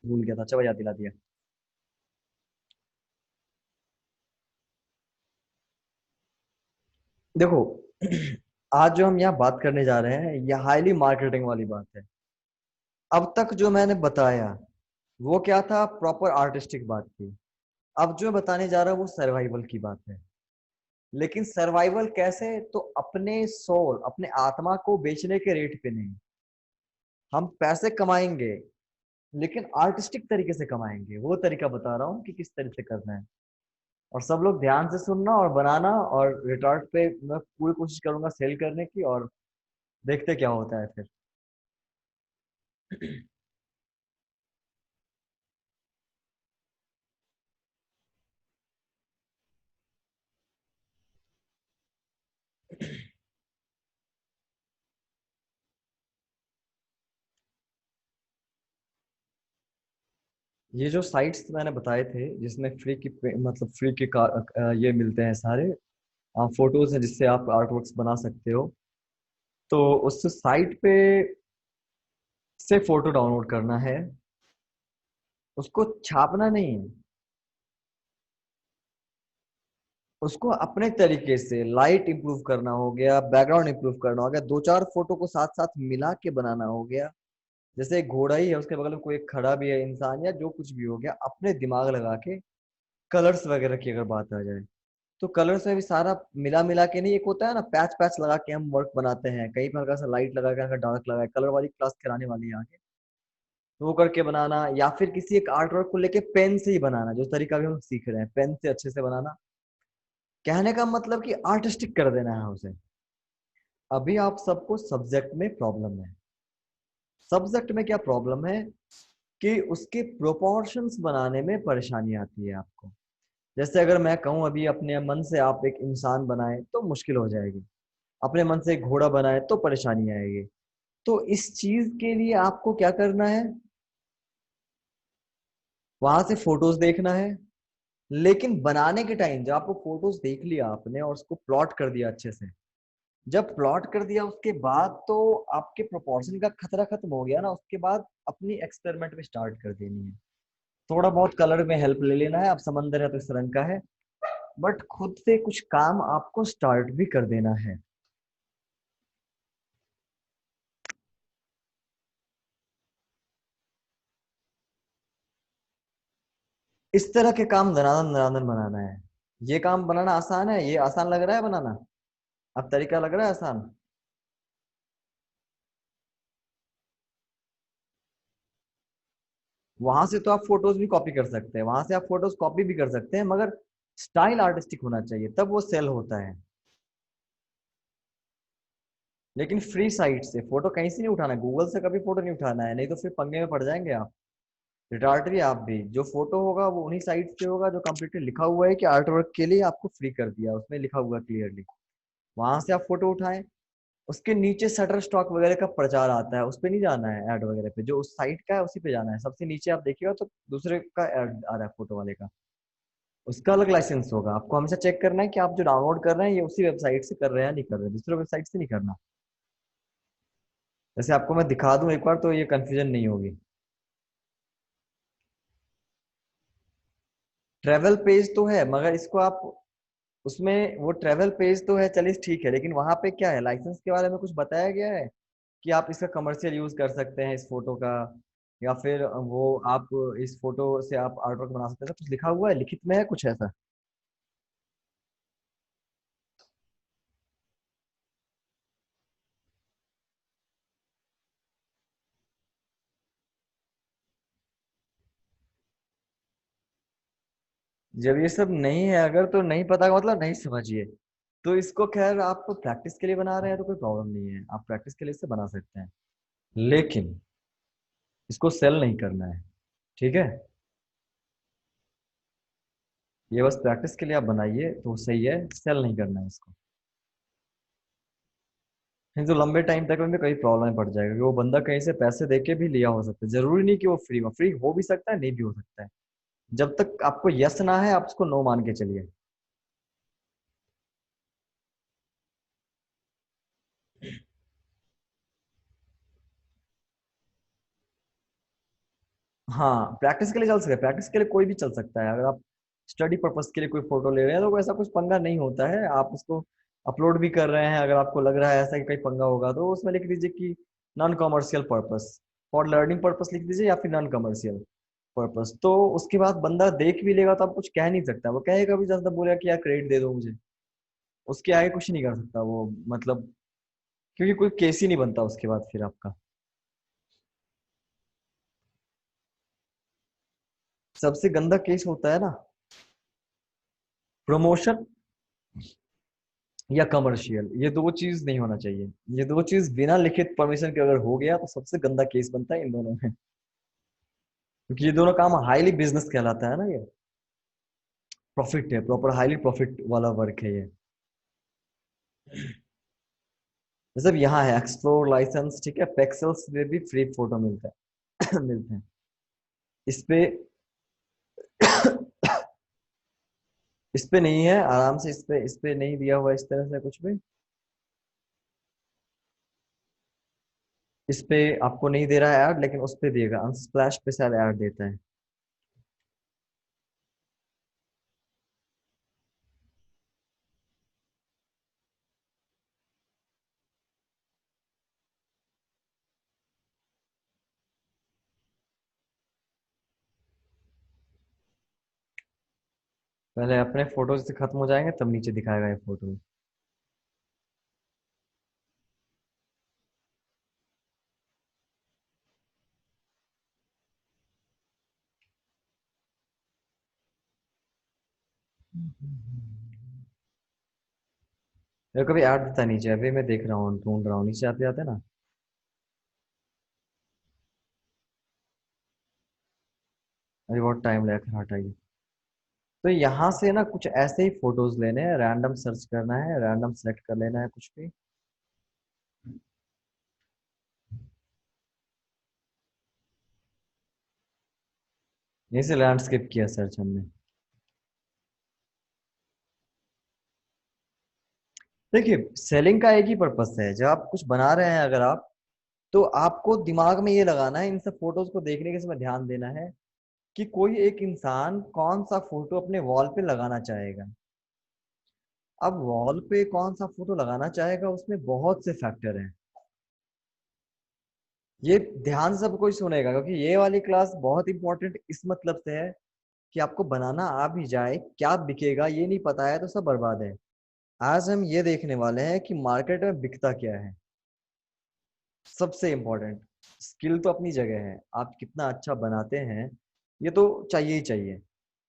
भूल गया था, अच्छा याद दिला दिया। देखो आज जो हम यहाँ बात करने जा रहे हैं ये हाईली मार्केटिंग वाली बात है। अब तक जो मैंने बताया वो क्या था, प्रॉपर आर्टिस्टिक बात थी। अब जो मैं बताने जा रहा हूँ वो सर्वाइवल की बात है। लेकिन सर्वाइवल कैसे, तो अपने सोल, अपने आत्मा को बेचने के रेट पे नहीं। हम पैसे कमाएंगे लेकिन आर्टिस्टिक तरीके से कमाएंगे, वो तरीका बता रहा हूँ कि किस तरीके से करना है। और सब लोग ध्यान से सुनना और बनाना, और रिटॉर्ट पे मैं पूरी कोशिश करूंगा सेल करने की, और देखते क्या होता है फिर। ये जो साइट्स मैंने बताए थे जिसमें फ्री की मतलब फ्री के ये मिलते हैं सारे फोटोज हैं जिससे आप आर्टवर्क्स बना सकते हो। तो उस साइट पे से फोटो डाउनलोड करना है, उसको छापना नहीं है। उसको अपने तरीके से लाइट इंप्रूव करना हो गया, बैकग्राउंड इंप्रूव करना हो गया, दो चार फोटो को साथ साथ मिला के बनाना हो गया। जैसे एक घोड़ा ही है, उसके बगल में कोई एक खड़ा भी है इंसान, या जो कुछ भी हो गया, अपने दिमाग लगा के कलर्स वगैरह की अगर बात आ जाए तो कलर्स में भी सारा मिला मिला के नहीं, एक होता है ना पैच पैच लगा के हम वर्क बनाते हैं, कहीं पर हल्का सा लाइट लगा के, हल्का डार्क लगा के, कलर वाली क्लास कराने वाली है आगे, तो वो करके बनाना, या फिर किसी एक आर्ट वर्क को लेके पेन से ही बनाना, जो तरीका भी हम सीख रहे हैं पेन से अच्छे से बनाना। कहने का मतलब कि आर्टिस्टिक कर देना है उसे। अभी आप सबको सब्जेक्ट में प्रॉब्लम है। सब्जेक्ट में क्या प्रॉब्लम है कि उसके प्रोपोर्शंस बनाने में परेशानी आती है आपको। जैसे अगर मैं कहूं अभी अपने मन से आप एक इंसान बनाए तो मुश्किल हो जाएगी, अपने मन से एक घोड़ा बनाए तो परेशानी आएगी। तो इस चीज के लिए आपको क्या करना है, वहां से फोटोज देखना है। लेकिन बनाने के टाइम जब आपको फोटोज देख लिया आपने और उसको प्लॉट कर दिया अच्छे से, जब प्लॉट कर दिया उसके बाद तो आपके प्रोपोर्शन का खतरा खत्म हो गया ना, उसके बाद अपनी एक्सपेरिमेंट में स्टार्ट कर देनी है। थोड़ा बहुत कलर में हेल्प ले लेना है, अब समंदर है तो इस रंग का है, बट खुद से कुछ काम आपको स्टार्ट भी कर देना है। इस तरह के काम दनादन दनादन बनाना है। ये काम बनाना आसान है, ये आसान लग रहा है बनाना, अब तरीका लग रहा है आसान। वहां से तो आप फोटोज भी कॉपी कर सकते हैं, वहां से आप फोटोज कॉपी भी कर सकते हैं, मगर स्टाइल आर्टिस्टिक होना चाहिए तब वो सेल होता है। लेकिन फ्री साइट से फोटो कहीं से नहीं उठाना है, गूगल से कभी फोटो नहीं उठाना है, नहीं तो फिर पंगे में पड़ जाएंगे आप। रिटार्ट भी आप भी, जो फोटो होगा वो उन्हीं साइट से होगा जो कंप्लीटली लिखा हुआ है कि आर्ट वर्क के लिए आपको फ्री कर दिया, उसमें लिखा हुआ क्लियरली। वहां से आप फोटो उठाएं, उसके नीचे शटर स्टॉक वगैरह का प्रचार आता है, उस पे नहीं जाना है, ऐड वगैरह पे जो उस साइट का है उसी पे जाना है। सबसे नीचे आप देखिएगा तो दूसरे का ऐड आ रहा है फोटो वाले का, उसका अलग लाइसेंस होगा। आपको हमेशा चेक करना है कि आप जो डाउनलोड कर रहे हैं ये उसी वेबसाइट से कर रहे हैं या नहीं कर रहे हैं, दूसरे वेबसाइट से नहीं करना। जैसे आपको मैं दिखा दूं एक बार तो ये कंफ्यूजन नहीं होगी। ट्रेवल पेज तो है मगर इसको आप उसमें, वो ट्रेवल पेज तो है चलिए ठीक है, लेकिन वहां पे क्या है, लाइसेंस के बारे में कुछ बताया गया है कि आप इसका कमर्शियल यूज कर सकते हैं इस फोटो का, या फिर वो आप इस फोटो से आप आर्ट वर्क बना सकते हैं, ऐसा कुछ लिखा हुआ है, लिखित में है कुछ ऐसा। जब ये सब नहीं है, अगर तो नहीं पता का मतलब नहीं समझिए, तो इसको खैर आप प्रैक्टिस के लिए बना रहे हैं तो कोई प्रॉब्लम नहीं है, आप प्रैक्टिस के लिए इसे बना सकते हैं। लेकिन इसको सेल नहीं करना है, ठीक है। ये बस प्रैक्टिस के लिए आप बनाइए तो सही है, सेल नहीं करना है इसको। नहीं तो लंबे टाइम तक में भी कई प्रॉब्लम पड़ जाएगा कि वो बंदा कहीं से पैसे दे के भी लिया हो सकता है, जरूरी नहीं कि वो फ्री हो, फ्री हो भी सकता है नहीं भी हो सकता है। जब तक आपको यस ना है आप उसको नो मान के चलिए। हाँ प्रैक्टिस के लिए चल सकता है, प्रैक्टिस के लिए कोई भी चल सकता है। अगर आप स्टडी पर्पस के लिए कोई फोटो ले रहे हैं तो ऐसा कुछ पंगा नहीं होता है। आप उसको अपलोड भी कर रहे हैं, अगर आपको लग रहा है ऐसा कि कहीं पंगा होगा तो उसमें लिख दीजिए कि non commercial purpose, for learning purpose लिख दीजिए, या फिर नॉन कमर्शियल पर्पस। तो उसके बाद बंदा देख भी लेगा तो आप कुछ कह नहीं सकता, वो कहेगा भी, ज्यादा बोलेगा कि यार क्रेडिट दे दो मुझे, उसके आगे कुछ नहीं कर सकता वो, मतलब क्योंकि कोई केस ही नहीं बनता उसके बाद फिर आपका। सबसे गंदा केस होता है ना प्रमोशन या कमर्शियल, ये दो चीज नहीं होना चाहिए। ये दो चीज बिना लिखित परमिशन के अगर हो गया तो सबसे गंदा केस बनता है इन दोनों में, क्योंकि ये दोनों काम हाईली बिजनेस कहलाता है ना ये, प्रॉफिट है, प्रॉपर हाईली प्रॉफिट वाला वर्क है ये। जैसे अब यहाँ है एक्सप्लोर लाइसेंस, ठीक है, पेक्सल्स में भी फ्री फोटो मिलता है मिलते हैं इस पे इस पे नहीं है आराम से, इस पे नहीं दिया हुआ इस तरह से कुछ भी, इस पे आपको नहीं दे रहा है ऐड, लेकिन उस पे देगा, अनस्प्लैश पे शायद ऐड देता है। पहले अपने फोटोज से खत्म हो जाएंगे तब नीचे दिखाएगा ये फोटो। मेरे को भी ऐड देता है नीचे, अभी मैं देख रहा हूँ, ढूंढ रहा हूँ, नीचे आते आते ना। अभी बहुत टाइम लगेगा, फिर हटाइए। तो यहाँ से ना कुछ ऐसे ही फोटोज लेने हैं, रैंडम सर्च करना है, रैंडम सेलेक्ट कर लेना है कुछ भी। यहीं से लैंडस्केप किया सर्च हमने। देखिए सेलिंग का एक ही पर्पस है, जब आप कुछ बना रहे हैं अगर आप, तो आपको दिमाग में ये लगाना है, इन सब फोटोज को देखने के समय ध्यान देना है कि कोई एक इंसान कौन सा फोटो अपने वॉल पे लगाना चाहेगा। अब वॉल पे कौन सा फोटो लगाना चाहेगा उसमें बहुत से फैक्टर हैं। ये ध्यान से सब कोई सुनेगा, क्योंकि ये वाली क्लास बहुत इंपॉर्टेंट इस मतलब से है कि आपको बनाना आ भी जाए, क्या बिकेगा ये नहीं पता है तो सब बर्बाद है। आज हम ये देखने वाले हैं कि मार्केट में बिकता क्या है। सबसे इम्पोर्टेंट, स्किल तो अपनी जगह है, आप कितना अच्छा बनाते हैं ये तो चाहिए ही चाहिए।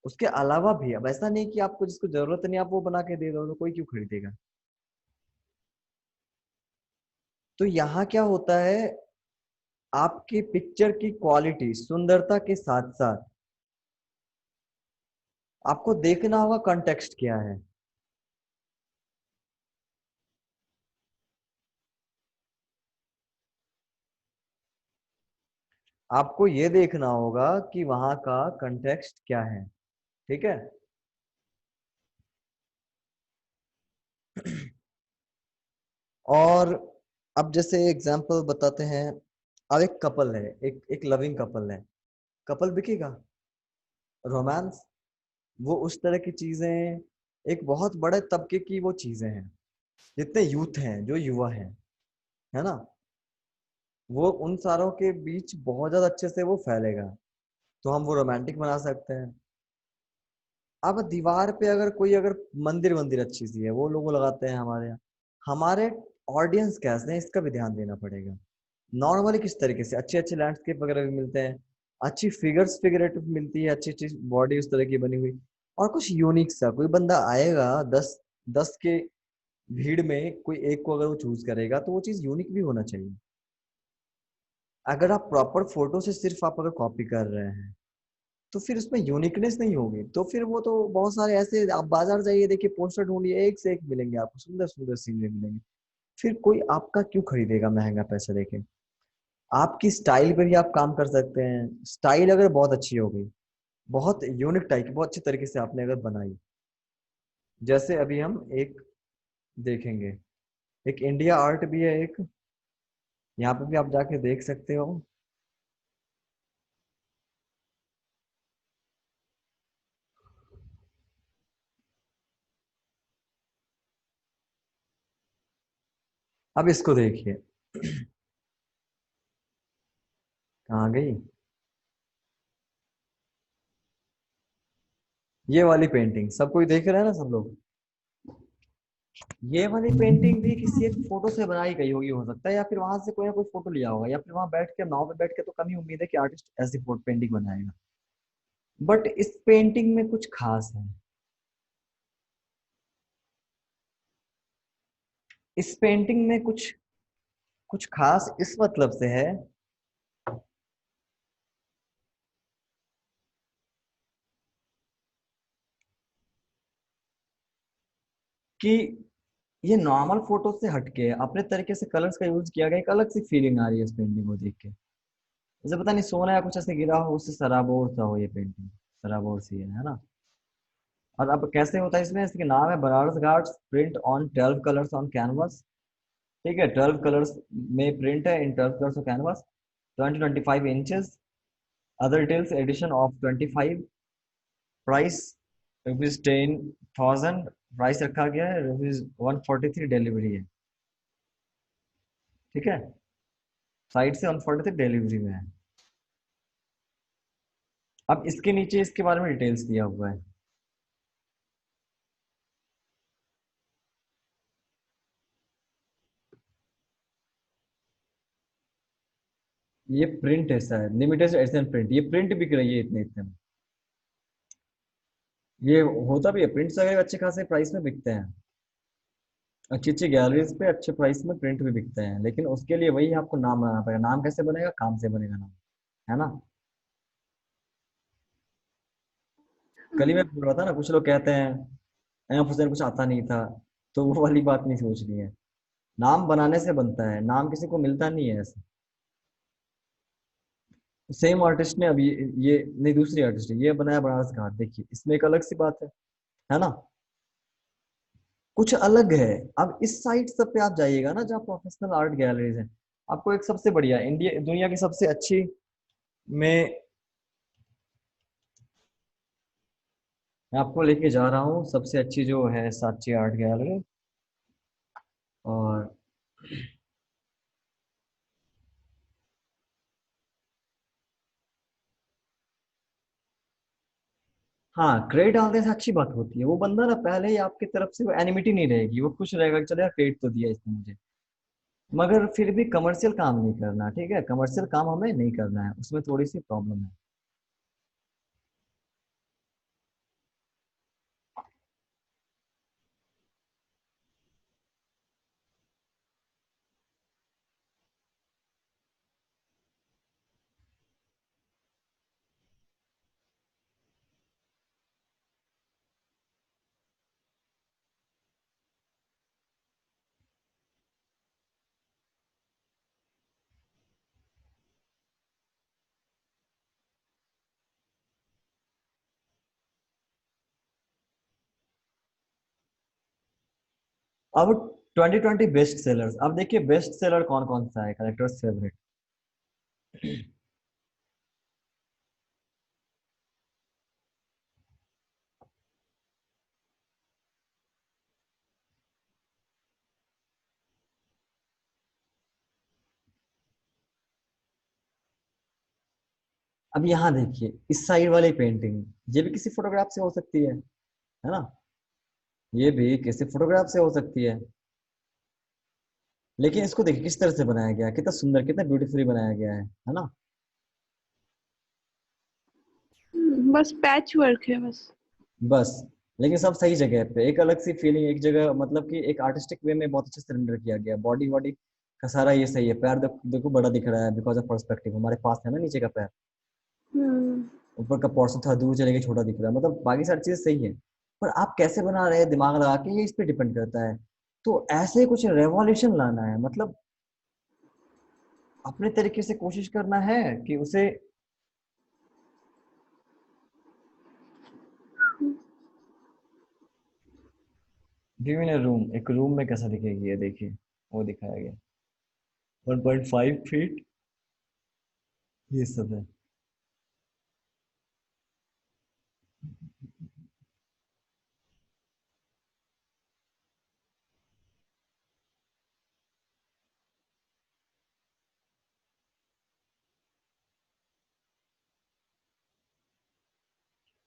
उसके अलावा भी अब ऐसा नहीं कि आपको जिसको जरूरत नहीं आप वो बना के दे दो तो कोई क्यों खरीदेगा। तो यहाँ क्या होता है, आपकी पिक्चर की क्वालिटी सुंदरता के साथ साथ आपको देखना होगा कंटेक्स्ट क्या है। आपको ये देखना होगा कि वहां का कंटेक्स्ट क्या है, ठीक है। और अब जैसे एग्जांपल बताते हैं, अब एक कपल है, एक लविंग कपल है, कपल बिकेगा, रोमांस, वो उस तरह की चीजें, एक बहुत बड़े तबके की वो चीजें हैं, जितने यूथ हैं जो युवा हैं, है ना, वो उन सारों के बीच बहुत ज्यादा अच्छे से वो फैलेगा, तो हम वो रोमांटिक बना सकते हैं। अब दीवार पे अगर कोई अगर मंदिर मंदिर अच्छी सी है वो लोगो लगाते हैं हमारे यहाँ, हमारे ऑडियंस कैसे हैं इसका भी ध्यान देना पड़ेगा। नॉर्मली किस तरीके से अच्छे अच्छे लैंडस्केप वगैरह भी मिलते हैं, अच्छी फिगरेटिव मिलती है, अच्छी अच्छी बॉडी उस तरह की बनी हुई, और कुछ यूनिक सा कोई बंदा आएगा, 10 के भीड़ में कोई एक को अगर वो चूज करेगा तो वो चीज यूनिक भी होना चाहिए। अगर आप प्रॉपर फोटो से सिर्फ आप अगर कॉपी कर रहे हैं तो फिर उसमें यूनिकनेस नहीं होगी, तो फिर वो तो बहुत सारे ऐसे, आप बाजार जाइए देखिए पोस्टर ढूंढिए एक से एक मिलेंगे आपको, सुंदर सुंदर सीनरी मिलेंगे, फिर कोई आपका क्यों खरीदेगा महंगा पैसा देके। आपकी स्टाइल पे भी आप काम कर सकते हैं, स्टाइल अगर बहुत अच्छी हो गई, बहुत यूनिक टाइप की बहुत अच्छी तरीके से आपने अगर बनाई, जैसे अभी हम एक देखेंगे, एक इंडिया आर्ट भी है एक, यहाँ पे भी आप जाके देख सकते हो। अब इसको देखिए। कहाँ गई? ये वाली पेंटिंग सब कोई देख रहा है ना, सब लोग। ये वाली पेंटिंग भी किसी एक फोटो से बनाई गई होगी, हो सकता है, या फिर वहां से कोई ना कोई फोटो लिया होगा, या फिर वहां बैठ के नाव पे बैठ के, तो कम ही उम्मीद है कि आर्टिस्ट ऐसी फोटो पेंटिंग बनाएगा। बट इस पेंटिंग में कुछ खास है। इस पेंटिंग में कुछ कुछ खास इस मतलब से है कि ये नॉर्मल फोटो से हटके अपने तरीके से कलर्स का यूज किया गया, एक अलग सी फीलिंग आ रही है इस पेंटिंग को देख के। जैसे पता नहीं सोना या कुछ ऐसे गिरा हो, उससे सराबोर सा हो ये पेंटिंग। सराबोर सी है ना। और अब कैसे होता है इसमें, इसके नाम है Banaras ghats print on 12 colours on canvas. ठीक है, 12 कलर्स में प्रिंट है, in 12 colours of canvas, 20-25 inches. Other details edition of 25। Price ₹10,000। Price रखा गया है ₹143, डिलीवरी है। ठीक है, साइट से 143 डिलीवरी में है। अब इसके नीचे इसके बारे में डिटेल्स दिया हुआ है। ये प्रिंट है सर, लिमिटेड एडिशन प्रिंट, ये प्रिंट बिक रही है इतने इतने में। ये होता भी है, प्रिंट्स वगैरह अच्छे खासे प्राइस में बिकते हैं। अच्छी अच्छी गैलरीज पे अच्छे प्राइस में प्रिंट भी बिकते हैं, लेकिन उसके लिए वही आपको नाम बनाना पड़ेगा। नाम कैसे बनेगा? काम से बनेगा नाम, है ना। कल ही मैं बोल रहा था ना, कुछ लोग कहते हैं एम हुसैन कुछ आता नहीं था, तो वो वाली बात नहीं सोचनी है। नाम बनाने से बनता है, नाम किसी को मिलता नहीं है ऐसे। सेम आर्टिस्ट ने अभी ये नहीं, दूसरी आर्टिस्ट है, ये बनाया बनारस घाट, देखिए इसमें एक अलग सी बात है ना। कुछ अलग है। अब इस साइट सब पे आप जाइएगा ना, जहाँ प्रोफेशनल आर्ट गैलरीज हैं, आपको एक सबसे बढ़िया इंडिया दुनिया की सबसे अच्छी में, मैं आपको लेके जा रहा हूँ सबसे अच्छी जो है साची आर्ट गैलरी। और हाँ, क्रेडिट डालने से अच्छी बात होती है, वो बंदा ना पहले ही आपकी तरफ से वो एनिमिटी नहीं रहेगी, वो खुश रहेगा कि चलो यार क्रेडिट तो दिया इसने मुझे। मगर फिर भी कमर्शियल काम नहीं करना, ठीक है, कमर्शियल काम हमें नहीं करना है, उसमें थोड़ी सी प्रॉब्लम है। अब 2020 बेस्ट सेलर्स, अब देखिए बेस्ट सेलर कौन कौन सा है, कलेक्टर्स फेवरेट। अब यहाँ देखिए इस साइड वाली पेंटिंग, ये भी किसी फोटोग्राफ से हो सकती है ना। ये भी किसी फोटोग्राफ से हो सकती है, लेकिन इसको देखिए किस तरह से बनाया गया है, कितना सुंदर, कितना ब्यूटीफुली बनाया गया है ना। बस पैच वर्क है बस। बस, लेकिन सब सही जगह पे, एक अलग सी फीलिंग, एक जगह, मतलब कि एक आर्टिस्टिक वे में बहुत अच्छे से रेंडर किया गया। बॉडी वॉडी का सारा ये सही है। पैर देखो बड़ा दिख रहा है, बिकॉज ऑफ पर्सपेक्टिव, हमारे पास है ना नीचे का पैर। हम्म। ऊपर का पोर्शन थोड़ा दूर चले गए, छोटा दिख रहा है, मतलब बाकी सारी चीजें सही है। पर आप कैसे बना रहे हैं दिमाग लगा के, ये इस पे डिपेंड करता है। तो ऐसे कुछ रेवोल्यूशन लाना है, मतलब अपने तरीके से कोशिश करना है कि उसे गिव इन रूम, एक रूम में कैसा दिखेगी ये देखिए, वो दिखाया गया। 1.5 फीट, ये सब है।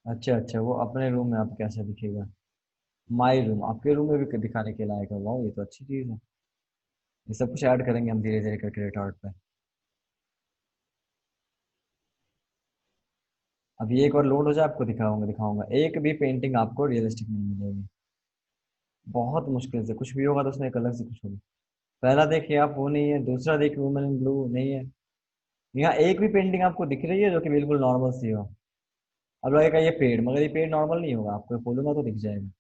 अच्छा अच्छा, वो अपने रूम में आप कैसे दिखेगा? माई रूम आपके रूम में भी दिखाने के लायक है? वाह, ये तो अच्छी चीज़ है। ये सब कुछ ऐड करेंगे हम धीरे धीरे करके रेट आउट पे। अब ये एक बार लोड हो जाए आपको दिखाऊंगा दिखाऊंगा, एक भी पेंटिंग आपको रियलिस्टिक नहीं मिलेगी। बहुत मुश्किल से कुछ भी होगा तो उसमें एक अलग से कुछ होगा। पहला देखिए आप, वो नहीं है। दूसरा देखिए, वुमेन इन ब्लू नहीं है। यहाँ एक भी पेंटिंग आपको दिख रही है जो कि बिल्कुल नॉर्मल सी हो? अब लगेगा ये पेड़, मगर ये पेड़ नॉर्मल नहीं होगा, आपको खोलूंगा तो दिख जाएगा।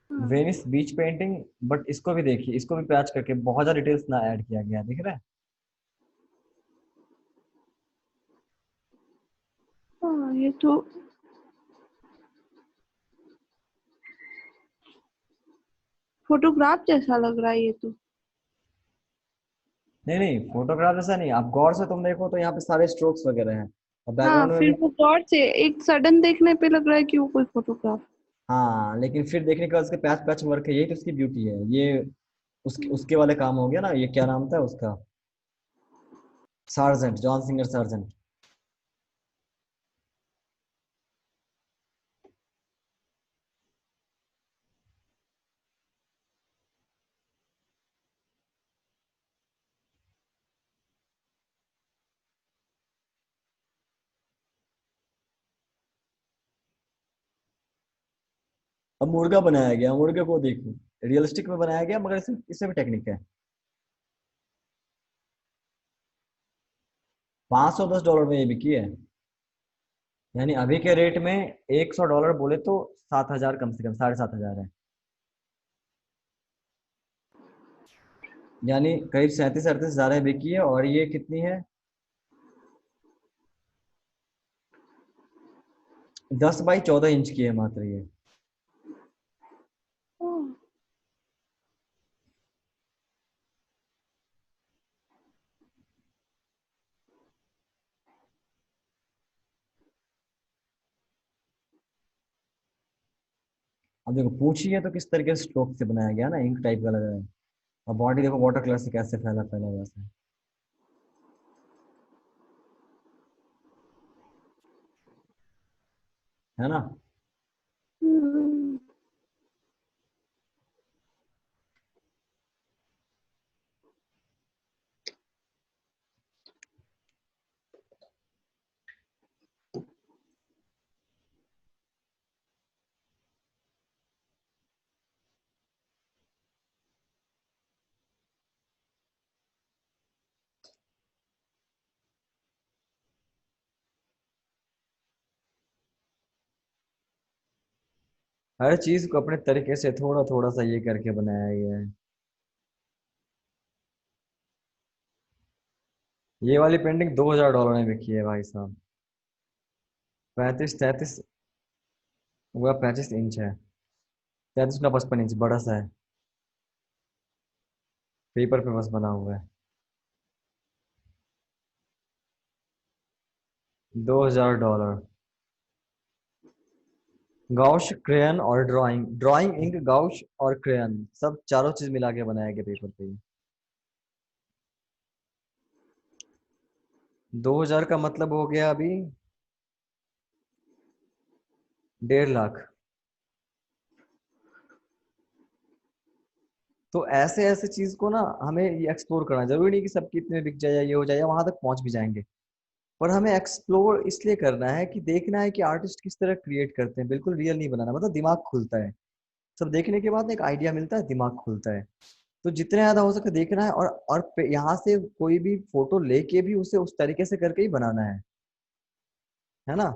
हाँ। Venice beach painting. बट इसको भी देखिए, इसको भी पैच करके बहुत ज्यादा डिटेल्स ना ऐड किया गया है, दिख रहा है? हाँ, ये तो फोटोग्राफ जैसा लग रहा है ये तो। नहीं नहीं, फोटोग्राफ जैसा नहीं, आप गौर से तुम देखो तो यहाँ पे सारे स्ट्रोक्स वगैरह हैं, और हाँ, बैकग्राउंड में भी। फिर वो गौर से एक सडन देखने पे लग रहा है कि वो कोई फोटोग्राफ। हाँ, लेकिन फिर देखने के बाद उसके पैच पैच वर्क है, यही तो उसकी ब्यूटी है ये। उसके उसके वाले काम हो गया ना, ये क्या नाम था उसका? Sergeant, John singer sergeant. अब मुर्गा बनाया गया, मुर्गे को देखो, रियलिस्टिक में बनाया गया, मगर इसमें इसमें भी टेक्निक है। $510 में ये बिकी है। यानी अभी के रेट में $100 बोले तो 7,000, कम से कम 7,500 है। यानी करीब 37-38 हजार में बिकी है, और ये कितनी है? 10 बाई 14 इंच की है मात्र ये। हाँ। अब देखो पूछी है तो किस तरीके से स्ट्रोक से बनाया गया ना, इंक टाइप का लग रहा है। और बॉडी देखो वाटर कलर से कैसे फैला फैला हुआ है ना? हम्म। हर चीज को अपने तरीके से थोड़ा थोड़ा सा ये करके बनाया गया है। ये वाली पेंटिंग $2,000 में बिकी है भाई साहब। 35-33 हुआ, 35 इंच है। 33 ना 55 इंच, बड़ा सा है। पेपर पे बस बना हुआ है। $2,000। गाउश क्रेयन और ड्राइंग, ड्राइंग इंक, गाउश और क्रेयन, सब चारों चीज मिला के बनाया गया पेपर पे। 2,000 का मतलब हो गया अभी 1.5 लाख। तो ऐसे ऐसे चीज को ना हमें ये एक्सप्लोर करना है। जरूरी नहीं कि सबकी इतने बिक जाए या ये हो जाए या वहां तक पहुंच भी जाएंगे। पर हमें एक्सप्लोर इसलिए करना है कि देखना है कि आर्टिस्ट किस तरह क्रिएट करते हैं, बिल्कुल रियल नहीं बनाना, मतलब दिमाग खुलता है। सब देखने के बाद एक आइडिया मिलता है, दिमाग खुलता है। तो जितने ज्यादा हो सके देखना है, और यहाँ से कोई भी फोटो लेके भी उसे उस तरीके से करके ही बनाना है ना?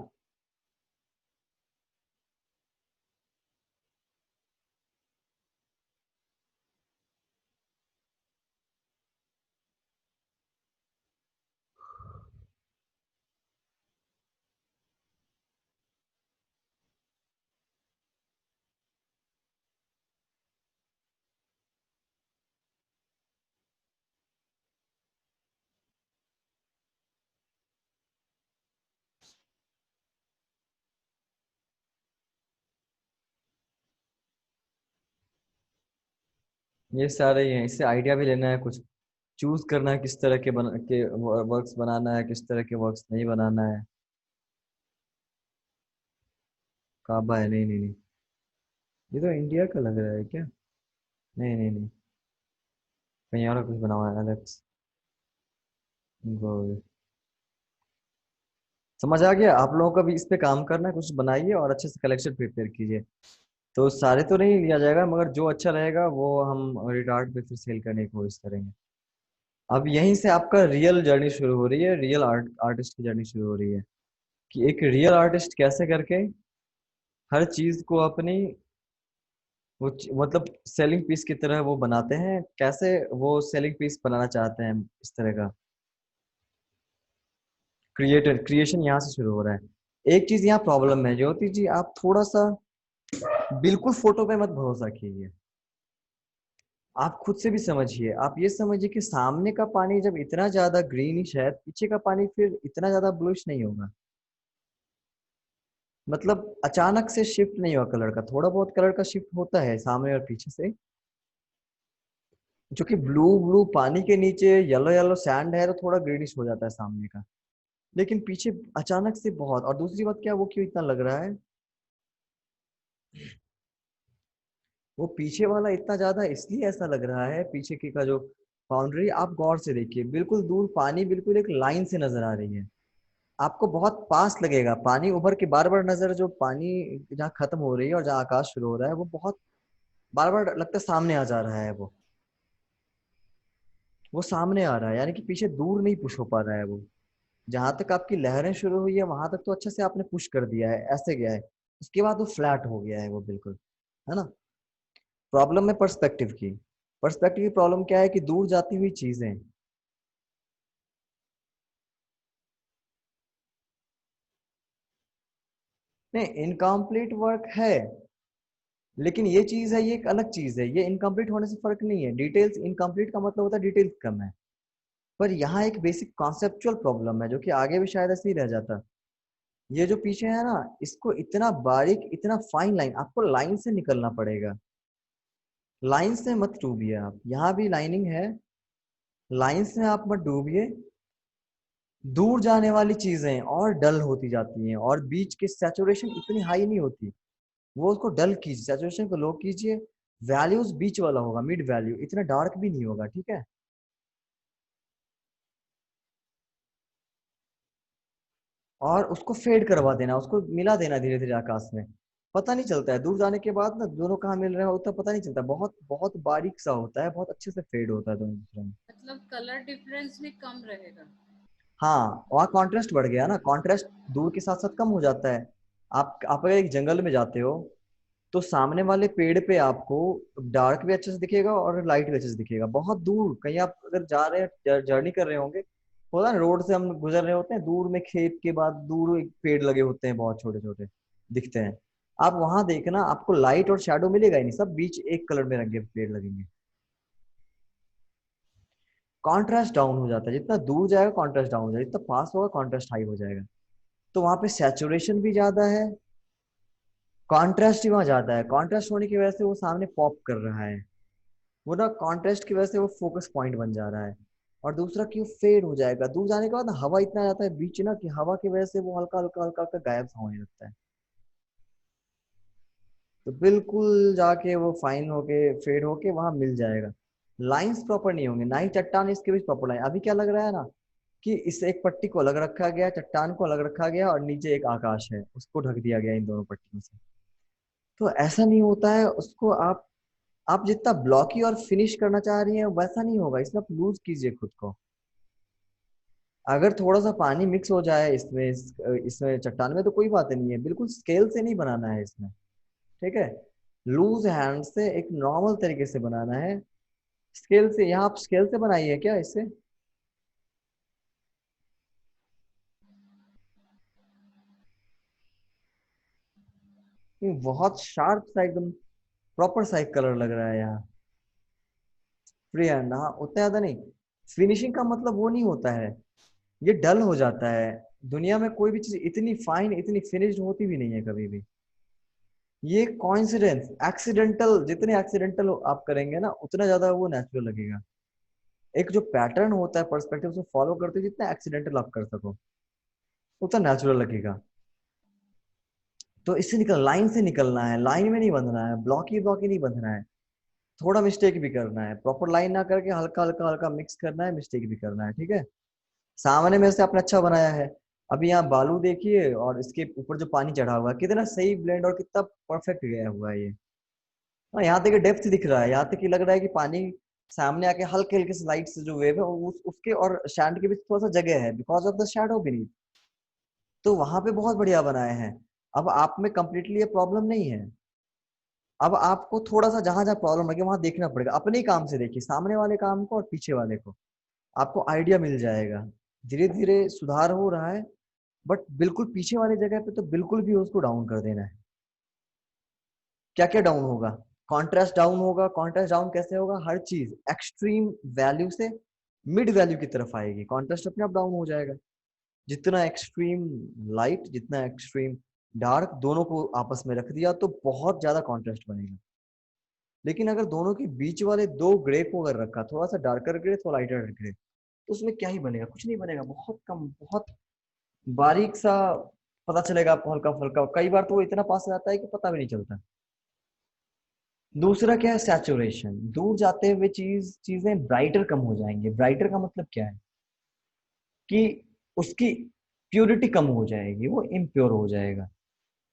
ये सारे ही हैं, इससे आइडिया भी लेना है कुछ, चूज करना है किस तरह के वर्क्स बनाना है, किस तरह के वर्क्स नहीं बनाना है। काबा है, नहीं नहीं नहीं, ये तो इंडिया का लग रहा है क्या? नहीं नहीं नहीं, कहीं और कुछ बना हुआ है, एलेक्स गोल्ड। समझ आ गया, आप लोगों का भी इस पे काम करना है, कुछ बनाइए और अच्छे से कलेक्शन प्रिपेयर कीजिए। तो सारे तो नहीं लिया जाएगा, मगर जो अच्छा रहेगा वो हम रिटार्ट पे फिर सेल करने की कोशिश करेंगे। अब यहीं से आपका रियल जर्नी शुरू हो रही है, रियल आर्टिस्ट की जर्नी शुरू हो रही है, कि एक रियल आर्टिस्ट कैसे करके हर चीज को अपनी मतलब सेलिंग पीस की तरह वो बनाते हैं, कैसे वो सेलिंग पीस बनाना चाहते हैं इस तरह का। क्रिएशन यहाँ से शुरू हो रहा है। एक चीज यहाँ प्रॉब्लम है ज्योति जी, आप थोड़ा सा बिल्कुल फोटो पे मत भरोसा कीजिए। आप खुद से भी समझिए, आप ये समझिए कि सामने का पानी जब इतना ज्यादा ग्रीनिश है, पीछे का पानी फिर इतना ज्यादा ब्लूइश नहीं होगा। मतलब अचानक से शिफ्ट नहीं हुआ कलर का, थोड़ा बहुत कलर का शिफ्ट होता है सामने और पीछे से। जो कि ब्लू ब्लू पानी के नीचे येलो येलो सैंड है तो थोड़ा ग्रीनिश हो जाता है सामने का, लेकिन पीछे अचानक से बहुत। और दूसरी बात क्या, वो क्यों इतना लग रहा है, वो पीछे वाला इतना ज्यादा इसलिए ऐसा लग रहा है, पीछे की का जो बाउंड्री आप गौर से देखिए, बिल्कुल दूर पानी बिल्कुल एक लाइन से नजर आ रही है। आपको बहुत पास लगेगा पानी उभर के, बार बार नजर जो पानी जहाँ खत्म हो रही है और जहाँ आकाश शुरू हो रहा है, वो बहुत बार बार लगता है सामने आ जा रहा है। वो सामने आ रहा है, यानी कि पीछे दूर नहीं पुश हो पा रहा है वो। जहां तक आपकी लहरें शुरू हुई है वहां तक तो अच्छे से आपने पुश कर दिया है, ऐसे गया है, उसके बाद वो फ्लैट हो गया है वो बिल्कुल, है ना। प्रॉब्लम है पर्सपेक्टिव की। पर्सपेक्टिव की प्रॉब्लम क्या है कि दूर जाती हुई चीजें, नहीं इनकम्प्लीट वर्क है, लेकिन ये चीज है, ये एक अलग चीज है, ये इनकम्प्लीट होने से फर्क नहीं है। डिटेल्स इनकम्प्लीट का मतलब होता है डिटेल्स कम है। पर यहाँ एक बेसिक कॉन्सेप्चुअल प्रॉब्लम है जो कि आगे भी शायद ऐसे ही रह जाता। ये जो पीछे है ना, इसको इतना बारीक, इतना फाइन लाइन, आपको लाइन से निकलना पड़ेगा। लाइन से मत डूबिए आप, यहाँ भी लाइनिंग है, लाइन से आप मत डूबिए। दूर जाने वाली चीजें और डल होती जाती हैं, और बीच की सैचुरेशन इतनी हाई नहीं होती, वो उसको डल कीजिए, सैचुरेशन को लो कीजिए। वैल्यूज बीच वाला होगा, मिड वैल्यू, इतना डार्क भी नहीं होगा, ठीक है। और उसको फेड करवा देना, उसको मिला देना धीरे धीरे आकाश में। पता नहीं चलता है दूर जाने के बाद ना दोनों कहाँ मिल रहे होता है, पता नहीं चलता, बहुत बहुत बारीक सा होता है, बहुत अच्छे से फेड होता है दोनों दूसरे में। मतलब कलर डिफरेंस भी कम रहेगा। हाँ, वहाँ कॉन्ट्रास्ट बढ़ गया ना, कॉन्ट्रास्ट दूर के साथ साथ कम हो जाता है। आप अगर एक जंगल में जाते हो तो सामने वाले पेड़ पे आपको डार्क भी अच्छे से दिखेगा और लाइट भी अच्छे से दिखेगा। बहुत दूर कहीं आप अगर जा रहे हैं, जर्नी कर रहे होंगे, होता है ना, रोड से हम गुजर रहे होते हैं, दूर में खेत के बाद दूर एक पेड़ लगे होते हैं, बहुत छोटे छोटे दिखते हैं। आप वहां देखना, आपको लाइट और शैडो मिलेगा ही नहीं, सब बीच एक कलर में रंगे पेड़ लगेंगे। कॉन्ट्रास्ट डाउन हो जाता है, जितना दूर जाएगा कॉन्ट्रास्ट डाउन हो जाएगा, जितना पास होगा कॉन्ट्रास्ट हाई हो जाएगा। तो वहां पे सैचुरेशन भी ज्यादा है, कॉन्ट्रास्ट भी वहां ज्यादा है। कॉन्ट्रास्ट होने की वजह से वो सामने पॉप कर रहा है, वो ना कॉन्ट्रास्ट की वजह से वो फोकस पॉइंट बन जा रहा है। और दूसरा कि वो फेड हो जाएगा दूर जाने के बाद ना, हवा इतना जाता है बीच ना, कि हवा की वजह से वो हल्का हल्का हल्का हल्का गायब सा होने लगता है। तो बिल्कुल जाके वो फाइन होके फेड होके वहां मिल जाएगा। लाइंस प्रॉपर नहीं होंगे, ना ही चट्टान इसके बीच प्रॉपर लाइन। अभी क्या लग रहा है ना, कि इस एक पट्टी को अलग रखा गया, चट्टान को अलग रखा गया, और नीचे एक आकाश है उसको ढक दिया गया इन दोनों पट्टियों से। तो ऐसा नहीं होता है, उसको आप जितना ब्लॉकी और फिनिश करना चाह रही हैं वैसा नहीं होगा, इसमें आप लूज कीजिए खुद को। अगर थोड़ा सा पानी मिक्स हो जाए इसमें, इसमें चट्टान में, तो कोई बात नहीं है, बिल्कुल स्केल से नहीं बनाना है इसमें, ठीक है। लूज हैंड से एक नॉर्मल तरीके से बनाना है। स्केल से, यहाँ आप स्केल से बनाइए क्या इससे? ये बहुत शार्प सा एकदम प्रॉपर सा एक कलर लग रहा है यहाँ। फ्री हैंड, हाँ उतना ज्यादा नहीं। फिनिशिंग का मतलब वो नहीं होता है, ये डल हो जाता है। दुनिया में कोई भी चीज इतनी फाइन, इतनी फिनिश्ड होती भी नहीं है कभी भी। ये कॉइंसिडेंस, एक्सीडेंटल, जितने एक्सीडेंटल आप करेंगे ना उतना ज्यादा वो नेचुरल लगेगा। एक जो पैटर्न होता है पर्सपेक्टिव से फॉलो करते हुए जितना एक्सीडेंटल आप कर सको उतना नेचुरल लगेगा। तो इससे निकल लाइन से निकलना है, लाइन में नहीं बंधना है, ब्लॉक ही नहीं बंधना है, थोड़ा मिस्टेक भी करना है, प्रॉपर लाइन ना करके हल्का हल्का हल्का मिक्स करना है, मिस्टेक भी करना है, ठीक है। सामने में से आपने अच्छा बनाया है। अभी यहाँ बालू देखिए और इसके ऊपर जो पानी चढ़ा हुआ है, कितना सही ब्लेंड और कितना परफेक्ट गया हुआ है ये। हाँ, यहाँ तक डेप्थ दिख रहा है, यहाँ तक कि लग रहा है कि पानी सामने आके हल्के हल्के से लाइट से जो वेव है उसके और सैंड के बीच थोड़ा सा जगह है because of the shadow beneath. तो वहां पे बहुत बढ़िया बनाए हैं। अब आप में कंप्लीटली ये प्रॉब्लम नहीं है। अब आपको थोड़ा सा जहां जहां प्रॉब्लम लगे वहां देखना पड़ेगा, अपने ही काम से देखिए, सामने वाले काम को और पीछे वाले को, आपको आइडिया मिल जाएगा। धीरे धीरे सुधार हो रहा है, बट बिल्कुल पीछे वाली जगह पे तो बिल्कुल भी उसको डाउन कर देना है। क्या क्या डाउन होगा? कॉन्ट्रास्ट डाउन होगा। कॉन्ट्रास्ट डाउन कैसे होगा? हर चीज एक्सट्रीम वैल्यू से मिड वैल्यू की तरफ आएगी, कॉन्ट्रास्ट अपने आप डाउन हो जाएगा। जितना एक्सट्रीम लाइट, जितना एक्सट्रीम डार्क, दोनों को आपस में रख दिया तो बहुत ज्यादा कॉन्ट्रास्ट बनेगा। लेकिन अगर दोनों के बीच वाले दो ग्रे को अगर रखा, थोड़ा सा डार्कर ग्रे थोड़ा लाइटर ग्रे, तो उसमें क्या ही बनेगा? कुछ नहीं बनेगा, बहुत कम, बहुत बारीक सा पता चलेगा आपको, हल्का फुल्का। कई बार तो वो इतना पास आ जाता है कि पता भी नहीं चलता। दूसरा क्या है? सैचुरेशन। दूर जाते हुए चीजें ब्राइटर कम हो जाएंगे। ब्राइटर का मतलब क्या है? कि उसकी प्योरिटी कम हो जाएगी, वो इम्प्योर हो जाएगा।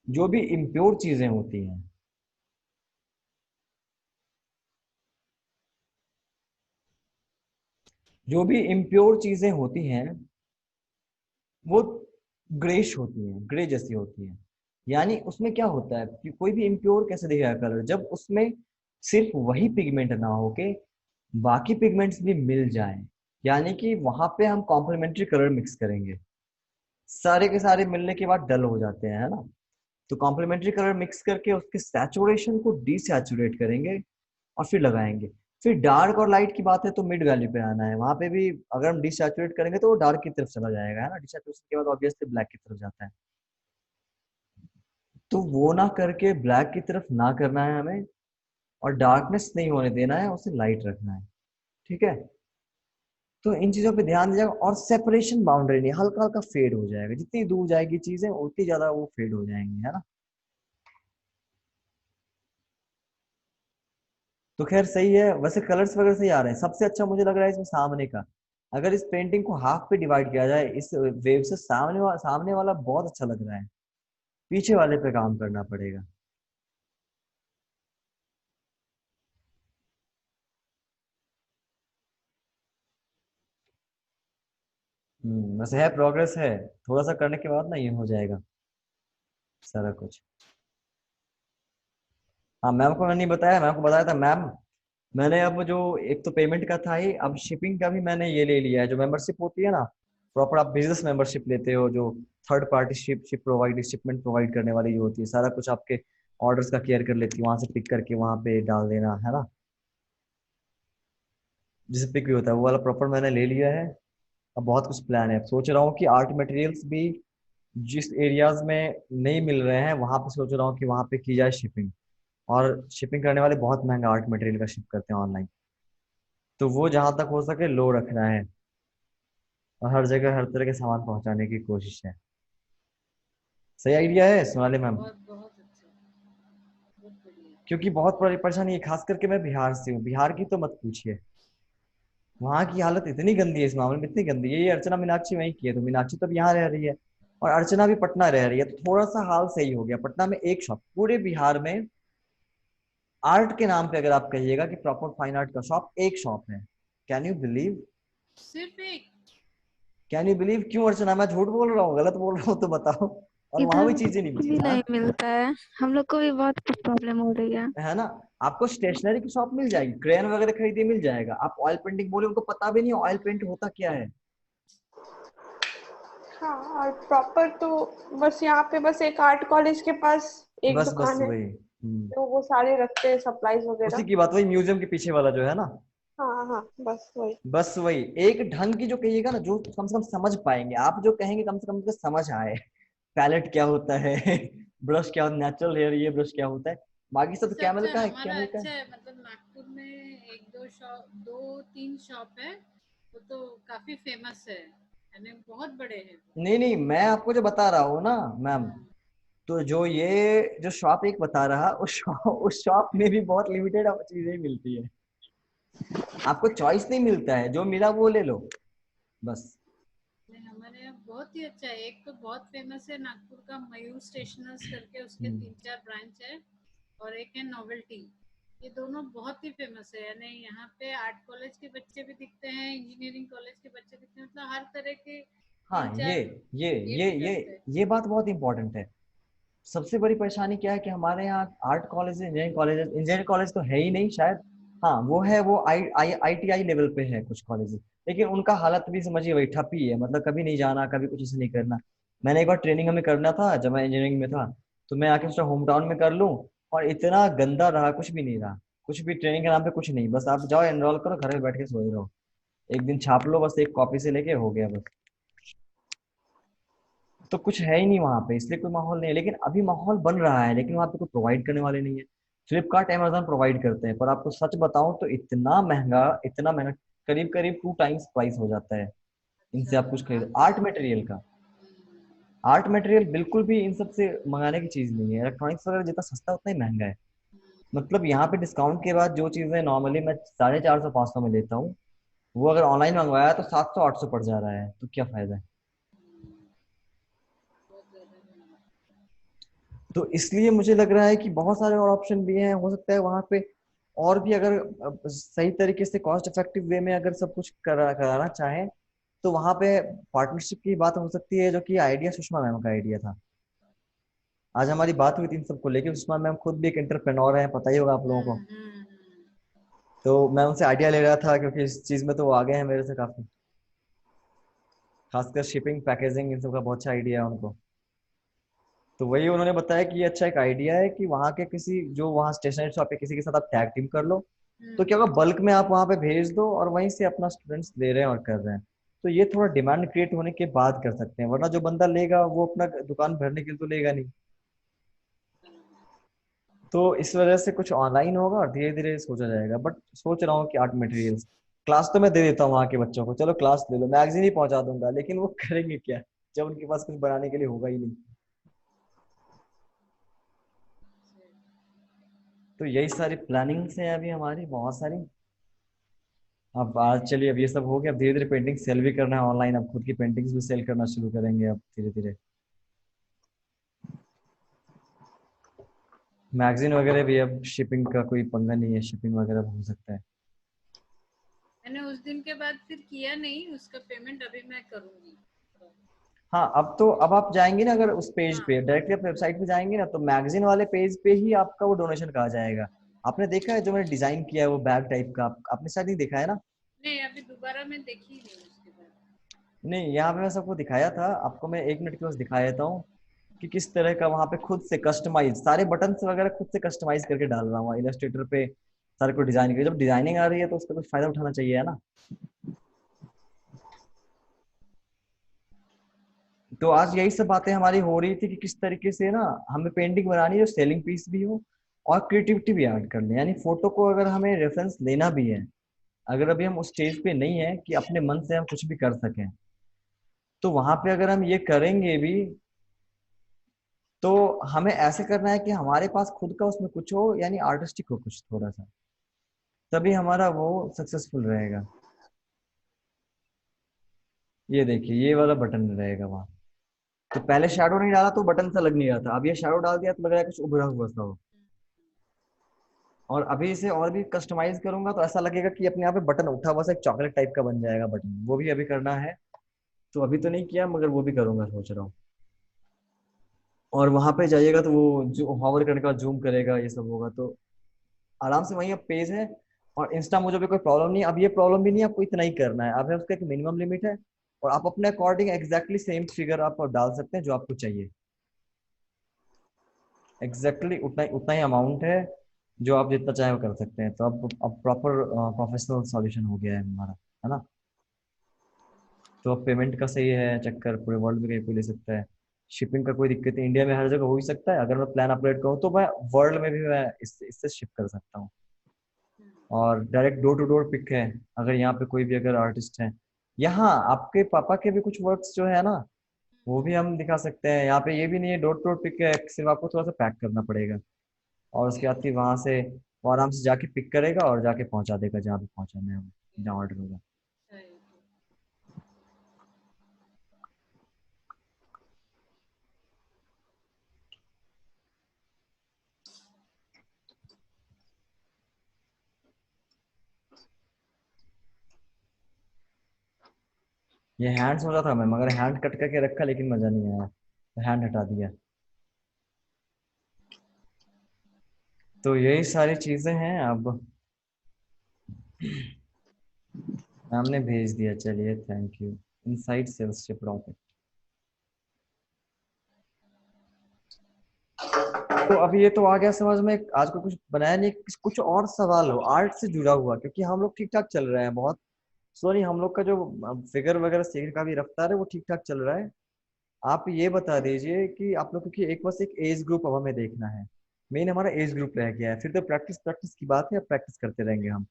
जो भी इम्प्योर चीजें होती हैं, जो भी इम्प्योर चीजें होती हैं वो ग्रेश होती हैं, ग्रे जैसी होती हैं। यानी उसमें क्या होता है कि कोई भी इम्प्योर कैसे दिखेगा कलर? जब उसमें सिर्फ वही पिगमेंट ना हो के बाकी पिगमेंट्स भी मिल जाएं। यानी कि वहां पे हम कॉम्प्लीमेंट्री कलर मिक्स करेंगे। सारे के सारे मिलने के बाद डल हो जाते हैं, है ना। तो कॉम्प्लीमेंट्री कलर मिक्स करके उसके सैचुरेशन को डिसैचुरेट करेंगे और फिर लगाएंगे। फिर डार्क और लाइट की बात है तो मिड वैल्यू पे आना है। वहां पे भी अगर हम डिसैचुरेट करेंगे तो वो डार्क की तरफ चला जाएगा, है ना। डिसैचुरेशन के बाद ऑब्वियसली ब्लैक की तरफ जाता है। तो वो ना करके ब्लैक की तरफ ना करना है हमें, और डार्कनेस नहीं होने देना है, उसे लाइट रखना है, ठीक है। तो इन चीजों पे ध्यान दीजिएगा। और सेपरेशन बाउंड्री नहीं, हल्का हल्का फेड हो जाएगा। जितनी दूर जाएगी चीजें उतनी ज्यादा वो फेड हो जाएंगी, है ना। तो खैर सही है। वैसे कलर्स वगैरह सही आ रहे हैं। सबसे अच्छा मुझे लग रहा है इसमें सामने का। अगर इस पेंटिंग को हाफ पे डिवाइड किया जाए इस वेव से, सामने वाला बहुत अच्छा लग रहा है। पीछे वाले पे काम करना पड़ेगा। वैसे है, प्रोग्रेस है। थोड़ा सा करने के बाद ना ये हो जाएगा सारा कुछ। हाँ, मैम को मैंने नहीं बताया, मैम को बताया था। मैम, मैंने अब जो एक तो पेमेंट का था ही, अब शिपिंग का भी मैंने ये ले लिया है। जो मेंबरशिप होती है ना, प्रॉपर आप बिजनेस मेंबरशिप लेते हो, जो third party ship provide, shipment provide करने वाली जो होती है, सारा कुछ आपके ऑर्डर्स का केयर कर लेती है। वहां से पिक करके वहां पे डाल देना, है ना। जिसे पिक भी होता है वो वाला प्रॉपर मैंने ले लिया है। अब बहुत कुछ प्लान है। अब सोच रहा हूँ कि आर्ट मटेरियल्स भी जिस एरियाज में नहीं मिल रहे हैं वहां पे सोच रहा हूँ कि वहां पे की जाए शिपिंग। और शिपिंग करने वाले बहुत महंगा आर्ट मटेरियल का शिप करते हैं ऑनलाइन। तो वो जहां तक हो सके लो रखना है, और हर जगह हर तरह के सामान पहुंचाने की कोशिश है। सही आइडिया है सोनाली मैम? बहुत बहुत अच्छा, बहुत बढ़िया। क्योंकि बहुत बड़ी परेशानी है, खास करके मैं बिहार से हूँ। बिहार की तो मत पूछिए। वहां की हालत इतनी गंदी है, इस मामले में इतनी गंदी है। ये अर्चना मीनाक्षी वहीं की है, तो मीनाक्षी तो अब यहाँ रह रही है, और अर्चना भी पटना रह रही है। तो थोड़ा सा हाल सही हो गया। पटना में एक शॉप, पूरे बिहार में आर्ट के नाम पे अगर आप कहिएगा कि प्रॉपर फाइन आर्ट का शॉप, एक शॉप है। Can you believe? सिर्फ एक? Can you believe? क्यों अर्चना, मैं झूठ बोल रहा हूँ, गलत बोल रहा हूँ तो बताओ। और वहां इधर भी चीजें नहीं कुछ बची, भी हाँ। नहीं मिलता है। हम लोग को भी बहुत प्रॉब्लम हो रही है। है ना। आपको स्टेशनरी की शॉप मिल जाएगी, क्रेन वगैरह खरीदिए मिल जाएगा। आप ऑयल पेंटिंग बोले, उनको पता भी नहीं ऑयल पेंट होता क्या है। हाँ, और प्रॉपर तो बस यहाँ पे बस एक आर्ट कॉलेज के पास एक बस बस दुकान है, वही। जो वो सारे रखते हैं सप्लाईज उसी वगैरह। की बात, वही म्यूजियम के पीछे वाला जो है ना। हाँ हाँ, बस वही। बस वही एक ढंग की जो कहिएगा ना, जो कम से कम समझ पाएंगे आप, जो कहेंगे कम से कम उनको समझ आए। पैलेट क्या होता है, ब्रश क्या, नेचुरल हेयर ये ब्रश क्या होता है। बाकी सब इससे कैमल अच्छा का है, हमारा कैमल का अच्छा है। है, मतलब नागपुर में एक दो शॉप, दो तीन शॉप है, वो तो काफी फेमस है, यानी बहुत बड़े हैं वो। नहीं नहीं, मैं आपको जो बता रहा हूँ ना मैम, हाँ तो जो ये जो शॉप एक बता रहा, उस शॉप में भी बहुत लिमिटेड चीजें मिलती है, आपको चॉइस नहीं मिलता है, जो मिला वो ले लो बस। नहीं, हमारे यहाँ बहुत ही अच्छा है। एक तो बहुत फेमस है नागपुर का मयूर स्टेशनर्स करके, उसके हम्म। 3-4 ब्रांच है। और एक है नोवेल्टी। ये दोनों बहुत ही फेमस है। यानी यहाँ पे आर्ट कॉलेज के बच्चे भी दिखते हैं, इंजीनियरिंग कॉलेज के बच्चे दिखते हैं, मतलब हर तरह के हाँ, तीन ये चार ये ये ये भी ये करते हैं। ये बात बहुत इंपॉर्टेंट है। सबसे बड़ी परेशानी क्या है कि हमारे यहाँ आर्ट कॉलेज, इंजीनियरिंग कॉलेज तो है ही नहीं शायद। हाँ वो है, वो ITI लेवल पे है कुछ कॉलेज, लेकिन उनका हालत भी समझिए वही ठप ही है, मतलब कभी नहीं जाना, कभी कुछ ऐसे नहीं करना। मैंने एक बार ट्रेनिंग हमें करना था जब मैं इंजीनियरिंग में था, तो मैं आके सोचा होम टाउन में कर लूँ, और इतना गंदा रहा, कुछ भी नहीं रहा। कुछ भी ट्रेनिंग के नाम पे कुछ नहीं, बस आप जाओ एनरोल करो, घर में बैठ के सोए रहो, एक दिन छाप लो बस एक कॉपी से लेके, हो गया बस। तो कुछ है ही नहीं वहां पे, इसलिए कोई माहौल नहीं है। लेकिन अभी माहौल बन रहा है, लेकिन वहां पे कोई प्रोवाइड करने वाले नहीं है। फ्लिपकार्ट अमेजोन प्रोवाइड करते हैं, पर आपको सच बताऊं तो इतना महंगा, इतना महंगा, करीब करीब 2 टाइम्स प्राइस हो जाता है अच्छा, इनसे आप कुछ हाँ खरीदो तो आर्ट मटेरियल का। आर्ट मटेरियल बिल्कुल भी इन सब से मंगाने की चीज नहीं है। इलेक्ट्रॉनिक्स वगैरह जितना सस्ता उतना ही महंगा है। मतलब यहाँ पे डिस्काउंट के बाद जो चीजें नॉर्मली मैं 450 500 में लेता हूँ, वो अगर ऑनलाइन मंगवाया तो 700 800 पड़ जा रहा है, तो क्या फायदा है। बहुत ज्यादा महंगा। तो इसलिए मुझे लग रहा है कि बहुत सारे और ऑप्शन भी हैं, हो सकता है वहां पे और भी, अगर सही तरीके से कॉस्ट इफेक्टिव वे में अगर सब कुछ कराना चाहें, तो वहां पे पार्टनरशिप की बात हो सकती है, जो कि आइडिया सुषमा मैम का आइडिया था। आज हमारी बात हुई थी इन सबको लेके, सुषमा मैम खुद भी एक एंटरप्रेन्योर है, पता ही होगा आप लोगों को। हम्म। तो मैं उनसे आइडिया ले रहा था, क्योंकि इस चीज में तो वो आगे हैं मेरे से काफी, खासकर शिपिंग पैकेजिंग इन सब का बहुत अच्छा आइडिया है उनको। तो वही उन्होंने बताया कि ये अच्छा एक आइडिया है कि वहाँ के किसी, जो वहाँ स्टेशनरी शॉप है किसी के साथ आप टैग टीम कर लो, तो क्या होगा, बल्क में आप वहाँ पे भेज दो और वहीं से अपना स्टूडेंट्स ले रहे हैं और कर रहे हैं। तो ये थोड़ा डिमांड क्रिएट होने के बाद कर सकते हैं, वरना जो बंदा लेगा वो अपना दुकान भरने के लिए तो लेगा नहीं। तो इस वजह से कुछ ऑनलाइन होगा और धीरे धीरे सोचा जाएगा। बट सोच रहा हूँ कि आर्ट मटेरियल्स क्लास तो मैं दे देता हूँ वहाँ के बच्चों को, चलो क्लास ले लो, मैगजीन ही पहुंचा दूंगा, लेकिन वो करेंगे क्या जब उनके पास कुछ बनाने के लिए होगा ही नहीं। तो यही सारी प्लानिंग्स हैं अभी हमारी, बहुत सारी। अब आज चलिए, अब ये सब हो गया, अब धीरे धीरे पेंटिंग सेल भी करना है ऑनलाइन, अब खुद की पेंटिंग्स भी सेल करना शुरू करेंगे अब धीरे धीरे। मैगजीन वगैरह भी अब शिपिंग का कोई पंगा नहीं है, शिपिंग वगैरह हो सकता है। मैंने उस दिन के बाद फिर किया नहीं, उसका पेमेंट अभी मैं करूंगी। हाँ, अब तो अब आप जाएंगे ना, अगर उस पेज हाँ। पे डायरेक्टली आप वेबसाइट पे जाएंगे ना, तो मैगजीन वाले पेज पे ही आपका वो डोनेशन कहा जाएगा। आपने देखा है जो मैंने डिजाइन किया है वो बैग टाइप का, आपने शायद नहीं देखा है ना। नहीं, अभी दोबारा मैं देखी नहीं उसके बाद। नहीं, यहाँ पे मैं सबको दिखाया था, आपको मैं 1 मिनट के बस दिखा देता हूँ कि किस तरह का वहाँ पे खुद से कस्टमाइज सारे बटन्स वगैरह खुद से कस्टमाइज करके डाल रहा हूँ इलस्ट्रेटर पे, सारे को डिजाइन करके। जब डिजाइनिंग आ रही है तो उसका कुछ फायदा उठाना चाहिए, है ना। तो आज यही सब बातें हमारी हो रही थी कि किस तरीके से ना हमें पेंटिंग बनानी है जो सेलिंग पीस भी हो और क्रिएटिविटी भी ऐड कर ले। यानी फोटो को अगर हमें रेफरेंस लेना भी है, अगर अभी हम उस स्टेज पे नहीं है कि अपने मन से हम कुछ भी कर सकें, तो वहां पे अगर हम ये करेंगे भी, तो हमें ऐसे करना है कि हमारे पास खुद का उसमें कुछ हो, यानी आर्टिस्टिक हो कुछ थोड़ा सा, तभी हमारा वो सक्सेसफुल रहेगा। ये देखिए, ये वाला बटन रहेगा वहां। तो पहले शैडो नहीं डाला तो बटन सा लग नहीं रहा था, अब ये शैडो डाल दिया तो लग रहा है कुछ उभरा हुआ सा हो। और अभी इसे और भी कस्टमाइज करूंगा तो ऐसा लगेगा कि अपने यहाँ पे बटन उठा हुआ सा एक चॉकलेट टाइप का बन जाएगा बटन, वो भी अभी करना है। तो अभी तो नहीं किया, मगर वो भी करूंगा सोच रहा हूँ। और वहां पे जाइएगा तो वो जो हॉवर करने का जूम करेगा, ये सब होगा, तो आराम से वहीं अब पेज है। और इंस्टा मुझे भी कोई प्रॉब्लम नहीं, अब ये प्रॉब्लम भी नहीं आपको इतना ही करना है, अब है उसका एक मिनिमम लिमिट है, और आप अपने अकॉर्डिंग एग्जैक्टली सेम फिगर आप डाल सकते हैं जो आपको चाहिए। एग्जैक्टली उतना ही अमाउंट है, जो आप जितना चाहे वो कर सकते हैं। तो अब प्रॉपर प्रोफेशनल सॉल्यूशन हो गया है हमारा, है ना। तो अब पेमेंट का सही है चक्कर, पूरे वर्ल्ड में कहीं कोई ले सकता है। शिपिंग का कोई दिक्कत नहीं, इंडिया में हर जगह हो ही सकता है। अगर मैं प्लान अपडेट करूँ तो मैं वर्ल्ड में भी मैं इससे शिप कर सकता हूँ। और direct door to door pick है, अगर यहाँ पे कोई भी अगर आर्टिस्ट है, यहाँ आपके पापा के भी कुछ वर्क्स जो है ना, वो भी हम दिखा सकते हैं। यहाँ पे ये भी नहीं है डॉट डॉट पिक है, सिर्फ आपको थोड़ा सा पैक करना पड़ेगा, और उसके बाद फिर वहां से वो आराम से जाके पिक करेगा और जाके पहुंचा देगा जहाँ पे पहुंचाना है, जहाँ ऑर्डर होगा। सही। ये हैंड सोचा था मैं, मगर हैंड कट करके रखा लेकिन मजा नहीं आया, तो हैंड हटा दिया। तो यही सारी चीजें हैं। अब मैम ने भेज दिया, चलिए thank you. Inside sales Shiprocket. तो अब ये तो आ गया समझ में, आज को कुछ बनाया नहीं, कुछ और सवाल हो आर्ट से जुड़ा हुआ, क्योंकि हम लोग ठीक ठाक चल रहे हैं बहुत। सॉरी, हम लोग का जो फिगर वगैरह सीखने का भी रफ्तार है वो ठीक ठाक चल रहा है। आप ये बता दीजिए कि आप लोग, क्योंकि एक बस एक एज ग्रुप अब हमें देखना है, मेन हमारा एज ग्रुप रह गया है, फिर तो प्रैक्टिस प्रैक्टिस की बात है, अब प्रैक्टिस करते रहेंगे हम।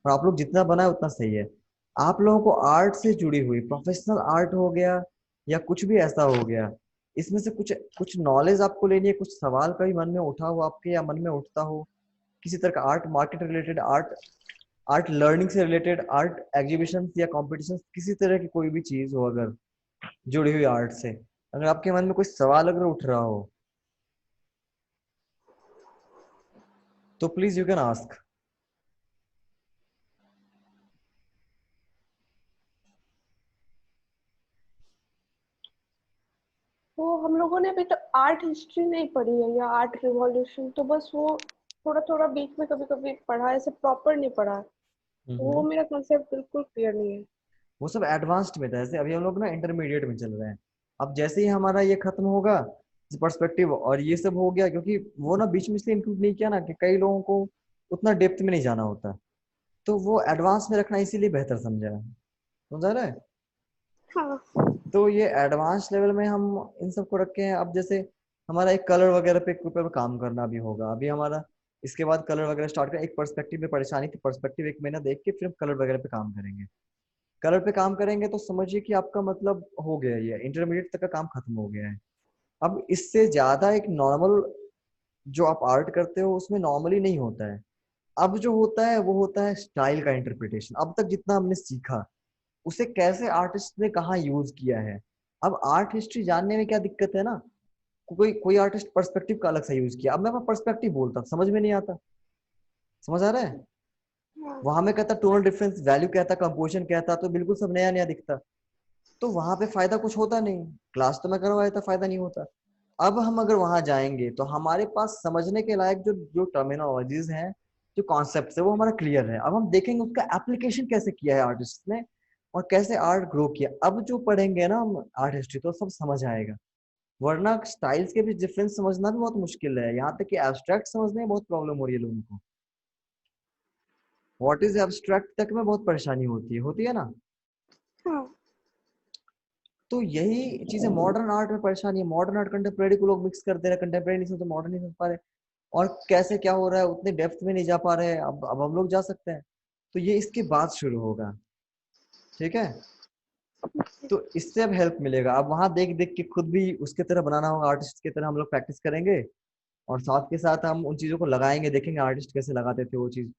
और आप लोग जितना बनाए उतना सही है। आप लोगों को आर्ट से जुड़ी हुई प्रोफेशनल आर्ट हो गया या कुछ भी ऐसा हो गया, इसमें से कुछ कुछ नॉलेज आपको लेनी है, कुछ सवाल कभी मन में उठा हो आपके या मन में उठता हो किसी तरह का, art market related, art art learning से रिलेटेड, आर्ट एग्जीबिशन या कॉम्पिटिशन, किसी तरह की कोई भी चीज हो अगर जुड़ी हुई आर्ट से, अगर आपके मन में कोई सवाल अगर उठ रहा हो तो प्लीज यू कैन आस्क। वो हम लोगों ने अभी तो आर्ट हिस्ट्री नहीं पढ़ी है या आर्ट रिवॉल्यूशन, तो बस वो थोड़ा थोड़ा बीच में कभी कभी पढ़ा, ऐसे प्रॉपर नहीं पढ़ा। वो मेरा कंसेप्ट बिल्कुल क्लियर नहीं है। वो सब एडवांस्ड में था, जैसे अभी हम लोग ना इंटरमीडिएट में चल रहे हैं। अब जैसे ही हमारा ये खत्म होगा पर्सपेक्टिव और ये सब हो गया, क्योंकि वो ना बीच में इसलिए इंक्लूड नहीं किया ना कि कई लोगों को उतना डेप्थ में नहीं जाना होता, तो वो एडवांस में रखना इसीलिए बेहतर समझा है। समझा रहा है? हाँ। तो ये एडवांस लेवल में हम इन सबको रखे हैं। अब जैसे हमारा एक कलर वगैरह पे ऊपर काम करना भी होगा अभी हमारा, इसके बाद कलर वगैरह स्टार्ट कर, एक पर्सपेक्टिव में परेशानी थी, पर्सपेक्टिव एक महीना देख के फिर कलर वगैरह पे काम करेंगे। कलर पे काम करेंगे तो समझिए कि आपका मतलब हो गया, ये इंटरमीडिएट तक का काम खत्म हो गया है। अब इससे ज्यादा एक नॉर्मल जो आप आर्ट करते हो उसमें नॉर्मली नहीं होता है। अब जो होता है वो होता है स्टाइल का इंटरप्रिटेशन। अब तक जितना हमने सीखा उसे कैसे आर्टिस्ट ने कहाँ यूज किया है। अब आर्ट हिस्ट्री जानने में क्या दिक्कत है ना, कोई कोई आर्टिस्ट पर्सपेक्टिव का अलग सा यूज किया, अब मैं पर्सपेक्टिव बोलता समझ में नहीं आता। समझ आ रहा है? हाँ। वहां में कहता टोनल डिफरेंस वैल्यू कहता, कंपोजिशन कहता, तो बिल्कुल सब नया नया दिखता। तो वहां पे फायदा कुछ होता नहीं, क्लास तो मैं करवाया था, फायदा नहीं होता। अब हम अगर वहां जाएंगे तो हमारे पास समझने के लायक जो जो टर्मिनोलॉजीज हैं, जो कॉन्सेप्ट है वो हमारा क्लियर है। अब हम देखेंगे उसका एप्लीकेशन कैसे किया है आर्टिस्ट ने और कैसे आर्ट ग्रो किया। अब जो पढ़ेंगे ना हम आर्ट हिस्ट्री तो सब समझ आएगा, वरना स्टाइल्स के भी डिफरेंस समझना भी बहुत मुश्किल है, यहाँ तक कि एब्स्ट्रैक्ट समझने में बहुत प्रॉब्लम हो रही है लोगों को। व्हाट इज एब्स्ट्रैक्ट तक में बहुत परेशानी होती है ना। हाँ। तो यही चीजें मॉडर्न आर्ट में परेशानी है, मॉडर्न आर्ट कंटेम्प्रेरी को लोग मिक्स कर दे रहे हैं, कंटेम्प्रेरी नहीं समझ मॉडर्न नहीं समझ पा रहे, और कैसे क्या हो रहा है उतने डेप्थ में नहीं जा पा रहे हैं। अब हम लोग जा सकते हैं, तो ये इसके बाद शुरू होगा। ठीक है? तो इससे अब हेल्प मिलेगा। अब वहां देख देख के खुद भी उसके तरह बनाना होगा, आर्टिस्ट की तरह हम लोग प्रैक्टिस करेंगे, और साथ के साथ हम उन चीजों को लगाएंगे, देखेंगे आर्टिस्ट कैसे लगाते थे वो चीज।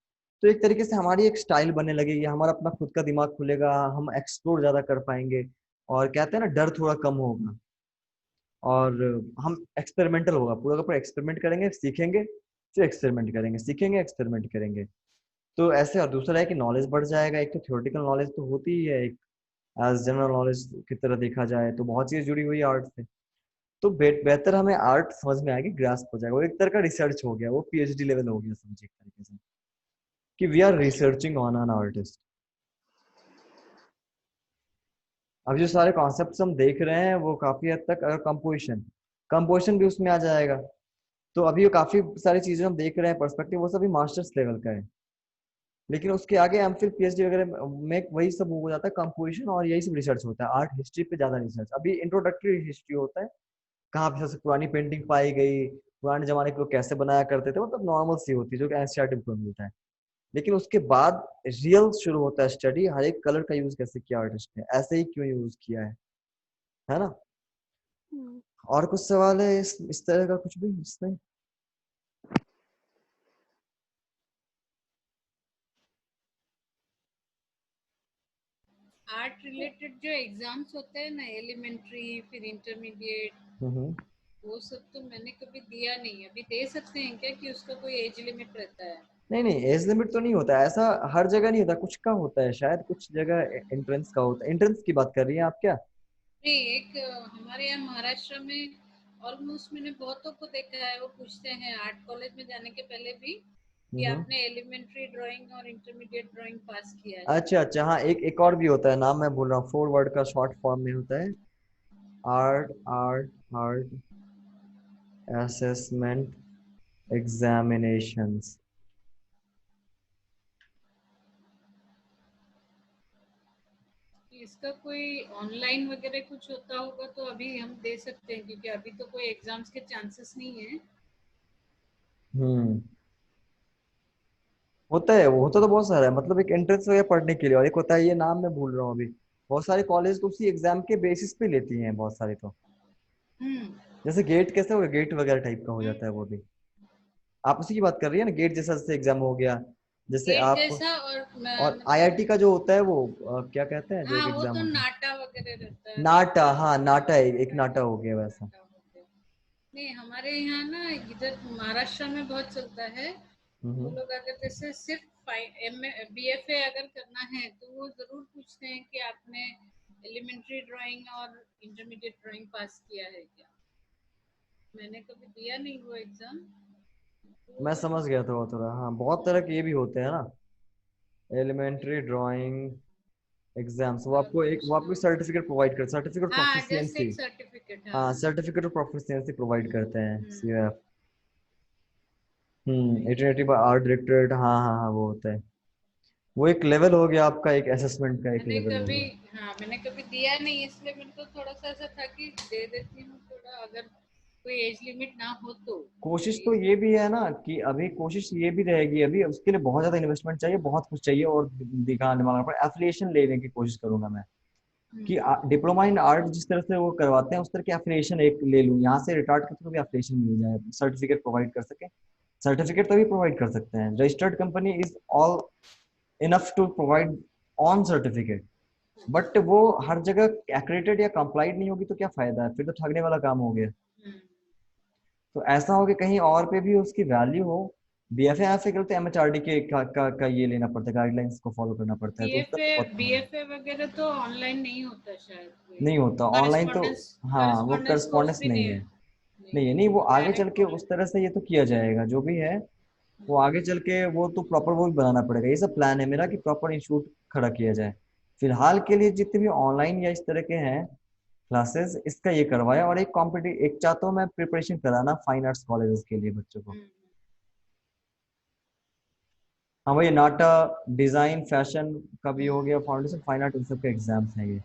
तो एक तरीके से हमारी एक स्टाइल बनने लगेगी, हमारा अपना खुद का दिमाग खुलेगा, हम एक्सप्लोर ज्यादा कर पाएंगे, और कहते हैं ना डर थोड़ा कम होगा, और हम एक्सपेरिमेंटल होगा, पूरा का पूरा एक्सपेरिमेंट करेंगे, सीखेंगे, फिर एक्सपेरिमेंट करेंगे, सीखेंगे, एक्सपेरिमेंट करेंगे। तो ऐसे, और दूसरा है कि नॉलेज बढ़ जाएगा। एक तो थ्योरेटिकल नॉलेज तो होती ही है, एक एज जनरल नॉलेज की तरह देखा जाए तो बहुत चीज जुड़ी हुई है आर्ट से। तो बेहतर हमें आर्ट समझ में आएगी, ग्रास्प हो जाएगा, वो एक तरह का रिसर्च हो गया, वो पीएचडी लेवल हो गया समझिए एक तरीके से, कि we are researching on an artist. अब जो सारे कॉन्सेप्ट्स हम देख रहे हैं वो काफी हद तक, अगर कंपोजिशन कंपोजिशन भी उसमें आ जाएगा, तो अभी ये काफी सारी चीजें हम देख रहे हैं पर्सपेक्टिव, वो सभी मास्टर्स लेवल का है। लेकिन उसके आगे एमफिल पीएचडी वगैरह में वही सब हो जाता है, कंपोजिशन और यही सब रिसर्च होता है। आर्ट हिस्ट्री पे ज्यादा रिसर्च, अभी इंट्रोडक्टरी हिस्ट्री होता है, कहाँ पे सबसे पुरानी पेंटिंग पाई गई, पुराने जमाने के लोग कैसे बनाया करते थे, मतलब नॉर्मल सी होती है जो कि एनसीईआरटी बुक में मिलता है। लेकिन उसके बाद रियल शुरू होता है स्टडी, हर एक कलर का यूज कैसे किया आर्टिस्ट ने, ऐसे ही क्यों यूज किया है ना। और कुछ सवाल है इस तरह का कुछ भी इसमें? आर्ट रिलेटेड जो एग्जाम्स होते हैं ना, एलिमेंट्री फिर इंटरमीडिएट, हम्म। वो सब तो मैंने कभी दिया नहीं है। अभी दे सकते हैं क्या, कि उसका कोई एज लिमिट रहता है? नहीं नहीं, एज लिमिट तो नहीं होता, ऐसा हर जगह नहीं होता, कुछ का होता है शायद, कुछ जगह एंट्रेंस का होता है। एंट्रेंस की बात कर रही हैं आप क्या? नहीं, एक हमारे यहाँ महाराष्ट्र में ऑलमोस्ट मैंने बहुतों को देखा है, वो पूछते हैं आर्ट कॉलेज में जाने के पहले भी कि हम्म। आपने एलिमेंट्री ड्राइंग और इंटरमीडिएट ड्राइंग पास किया है। अच्छा अच्छा, हाँ, एक और भी होता है, नाम मैं भूल रहा हूँ, 4 वर्ड का शॉर्ट फॉर्म में होता है। Art art art assessment examinations. इसका कोई ऑनलाइन वगैरह कुछ होता होगा तो अभी हम दे सकते हैं, क्योंकि अभी तो कोई एग्जाम्स के चांसेस नहीं है। हम्म। होता है, वो होता तो बहुत सारा है, मतलब एक एंट्रेंस वगैरह पढ़ने के लिए, और एक होता है, ये नाम मैं भूल रहा हूँ अभी। बहुत सारे कॉलेज तो उसी एग्जाम के बेसिस पे लेती हैं, बहुत सारे तो। हम्म। जैसे गेट कैसे हो गया, गेट वगैरह टाइप का हो हम्म। जाता है वो भी। आप उसी की बात कर रही है ना, गेट जैसा, जैसे एग्जाम हो गया, जैसे गेट आप। जैसा और और मतलब, आईआईटी का जो होता है वो क्या कहते हैं, जो एक हाँ वो एग्जाम तो होता है? नाटा वगैरह रहता है, नाटा, नाटा हाँ नाटा है, एक नाटा हो गया वैसा। नाटा हो गया। नहीं, हमारे यहाँ ना इधर महाराष्ट्र में बहुत चलता है। वो हम्म। लोग अगर जैसे सिर्फ बीएफए अगर करना है तो वो जरूर पूछते हैं कि आपने एलिमेंट्री ड्राइंग और इंटरमीडिएट ड्राइंग पास किया है क्या। मैंने कभी दिया नहीं वो एग्जाम। मैं समझ गया थोड़ा थोड़ा, हाँ, बहुत तरह के ये भी होते हैं ना, एलिमेंट्री ड्राइंग एग्जाम्स। वो आपको सर्टिफिकेट प्रोवाइड कर, सर्टिफिकेट ऑफ हाँ, जस्ट प्रोफिशिएंसी। एक सर्टिफिकेट। हाँ। हाँ, सर्टिफिकेट ऑफ प्रोफिशिएंसी प्रोवाइड करते हैं, हम्म। सीओएफ। वही। इटरेटिव बाय आर्ट डायरेक्टरेट, हाँ हाँ हाँ, वो होता है। वो एक लेवल हो गया आपका, एक असेसमेंट का एक मैंने लेवल हो कभी, गया। हाँ मैंने कभी दिया नहीं, इसलिए मेरे को थोड़ा सा ऐसा था कि दे देती हूँ थोड़ा, अगर कोई एज लिमिट ना हो तो। कोशिश तो एज ये भी है ना कि अभी कोशिश ये भी रहेगी, अभी उसके लिए बहुत ज्यादा इन्वेस्टमेंट चाहिए, बहुत कुछ चाहिए, और दिखाने वाला पर एफिलिएशन लेने की कोशिश करूंगा मैं, कि लिमिट। डिप्लोमा इन आर्ट जिस तरह से वो करवाते हैं, उस तरह की एफिलिएशन एक ले लूँ यहाँ से, रिटार्ड के थ्रू भी एफिलिएशन मिल जाए, सर्टिफिकेट प्रोवाइड कर सके। सर्टिफिकेट तभी प्रोवाइड कर सकते हैं, registered company is all enough to provide on certificate. But वो हर जगह एक्रेडिटेड या कंप्लाइड नहीं होगी तो क्या फायदा है, फिर तो ठगने वाला काम हो गया। तो ऐसा हो कि कहीं और पे भी उसकी वैल्यू हो। बीएफए ऐसे करते एमएचआरडी के का ये लेना पड़ता है, गाइडलाइंस को फॉलो करना पड़ता है, तो उसका बीएफए तो बहुत काम है। बीएफए वगैरह तो ऑनलाइन नहीं होता शायद, कोई नहीं होता ऑनलाइन तो। करस्पॉन्डेंस हाँ, वो करस्पॉन्डेंस कोर्स करस्पॉन्डेंस भी नहीं नहीं है। है। नहीं है, नहीं, नहीं, वो आगे चल डायरेक्ट के उस तरह से ये तो किया जाएगा जो भी है। वो आगे चल के वो तो प्रॉपर वो भी बनाना पड़ेगा, ये सब प्लान है मेरा कि प्रॉपर इंस्टीट्यूट खड़ा किया जाए। फिलहाल के लिए जितने भी ऑनलाइन या इस तरह के हैं क्लासेस, इसका ये करवाया, और एक कॉम्पिटिटिव एक चाहता हूँ मैं प्रिपरेशन कराना फाइन आर्ट्स कॉलेजेस के लिए बच्चों को। हाँ भाई, नाटा, डिजाइन, फैशन का भी हो गया, फाउंडेशन फाइन आर्ट, इन सब के एग्जाम्स हैं ये,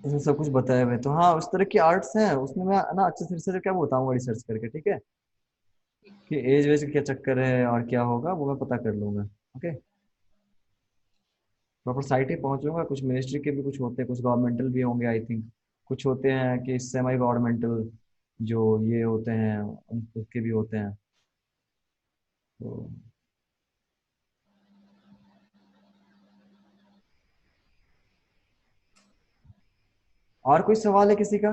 इसमें सब कुछ बताया हुआ है। तो हाँ, उस तरह की आर्ट्स हैं, उसमें मैं ना अच्छे से रिसर्च क्या बताऊंगा, रिसर्च करके, ठीक है, कि एज वेज क्या चक्कर है और क्या होगा, वो मैं पता कर लूंगा। ओके, प्रॉपर साइट ही पहुंचूंगा। कुछ मिनिस्ट्री के भी कुछ होते हैं, कुछ गवर्नमेंटल भी होंगे आई थिंक, कुछ होते हैं कि सेमी गवर्नमेंटल जो ये होते हैं, उसके भी होते हैं। तो और कोई सवाल है किसी का?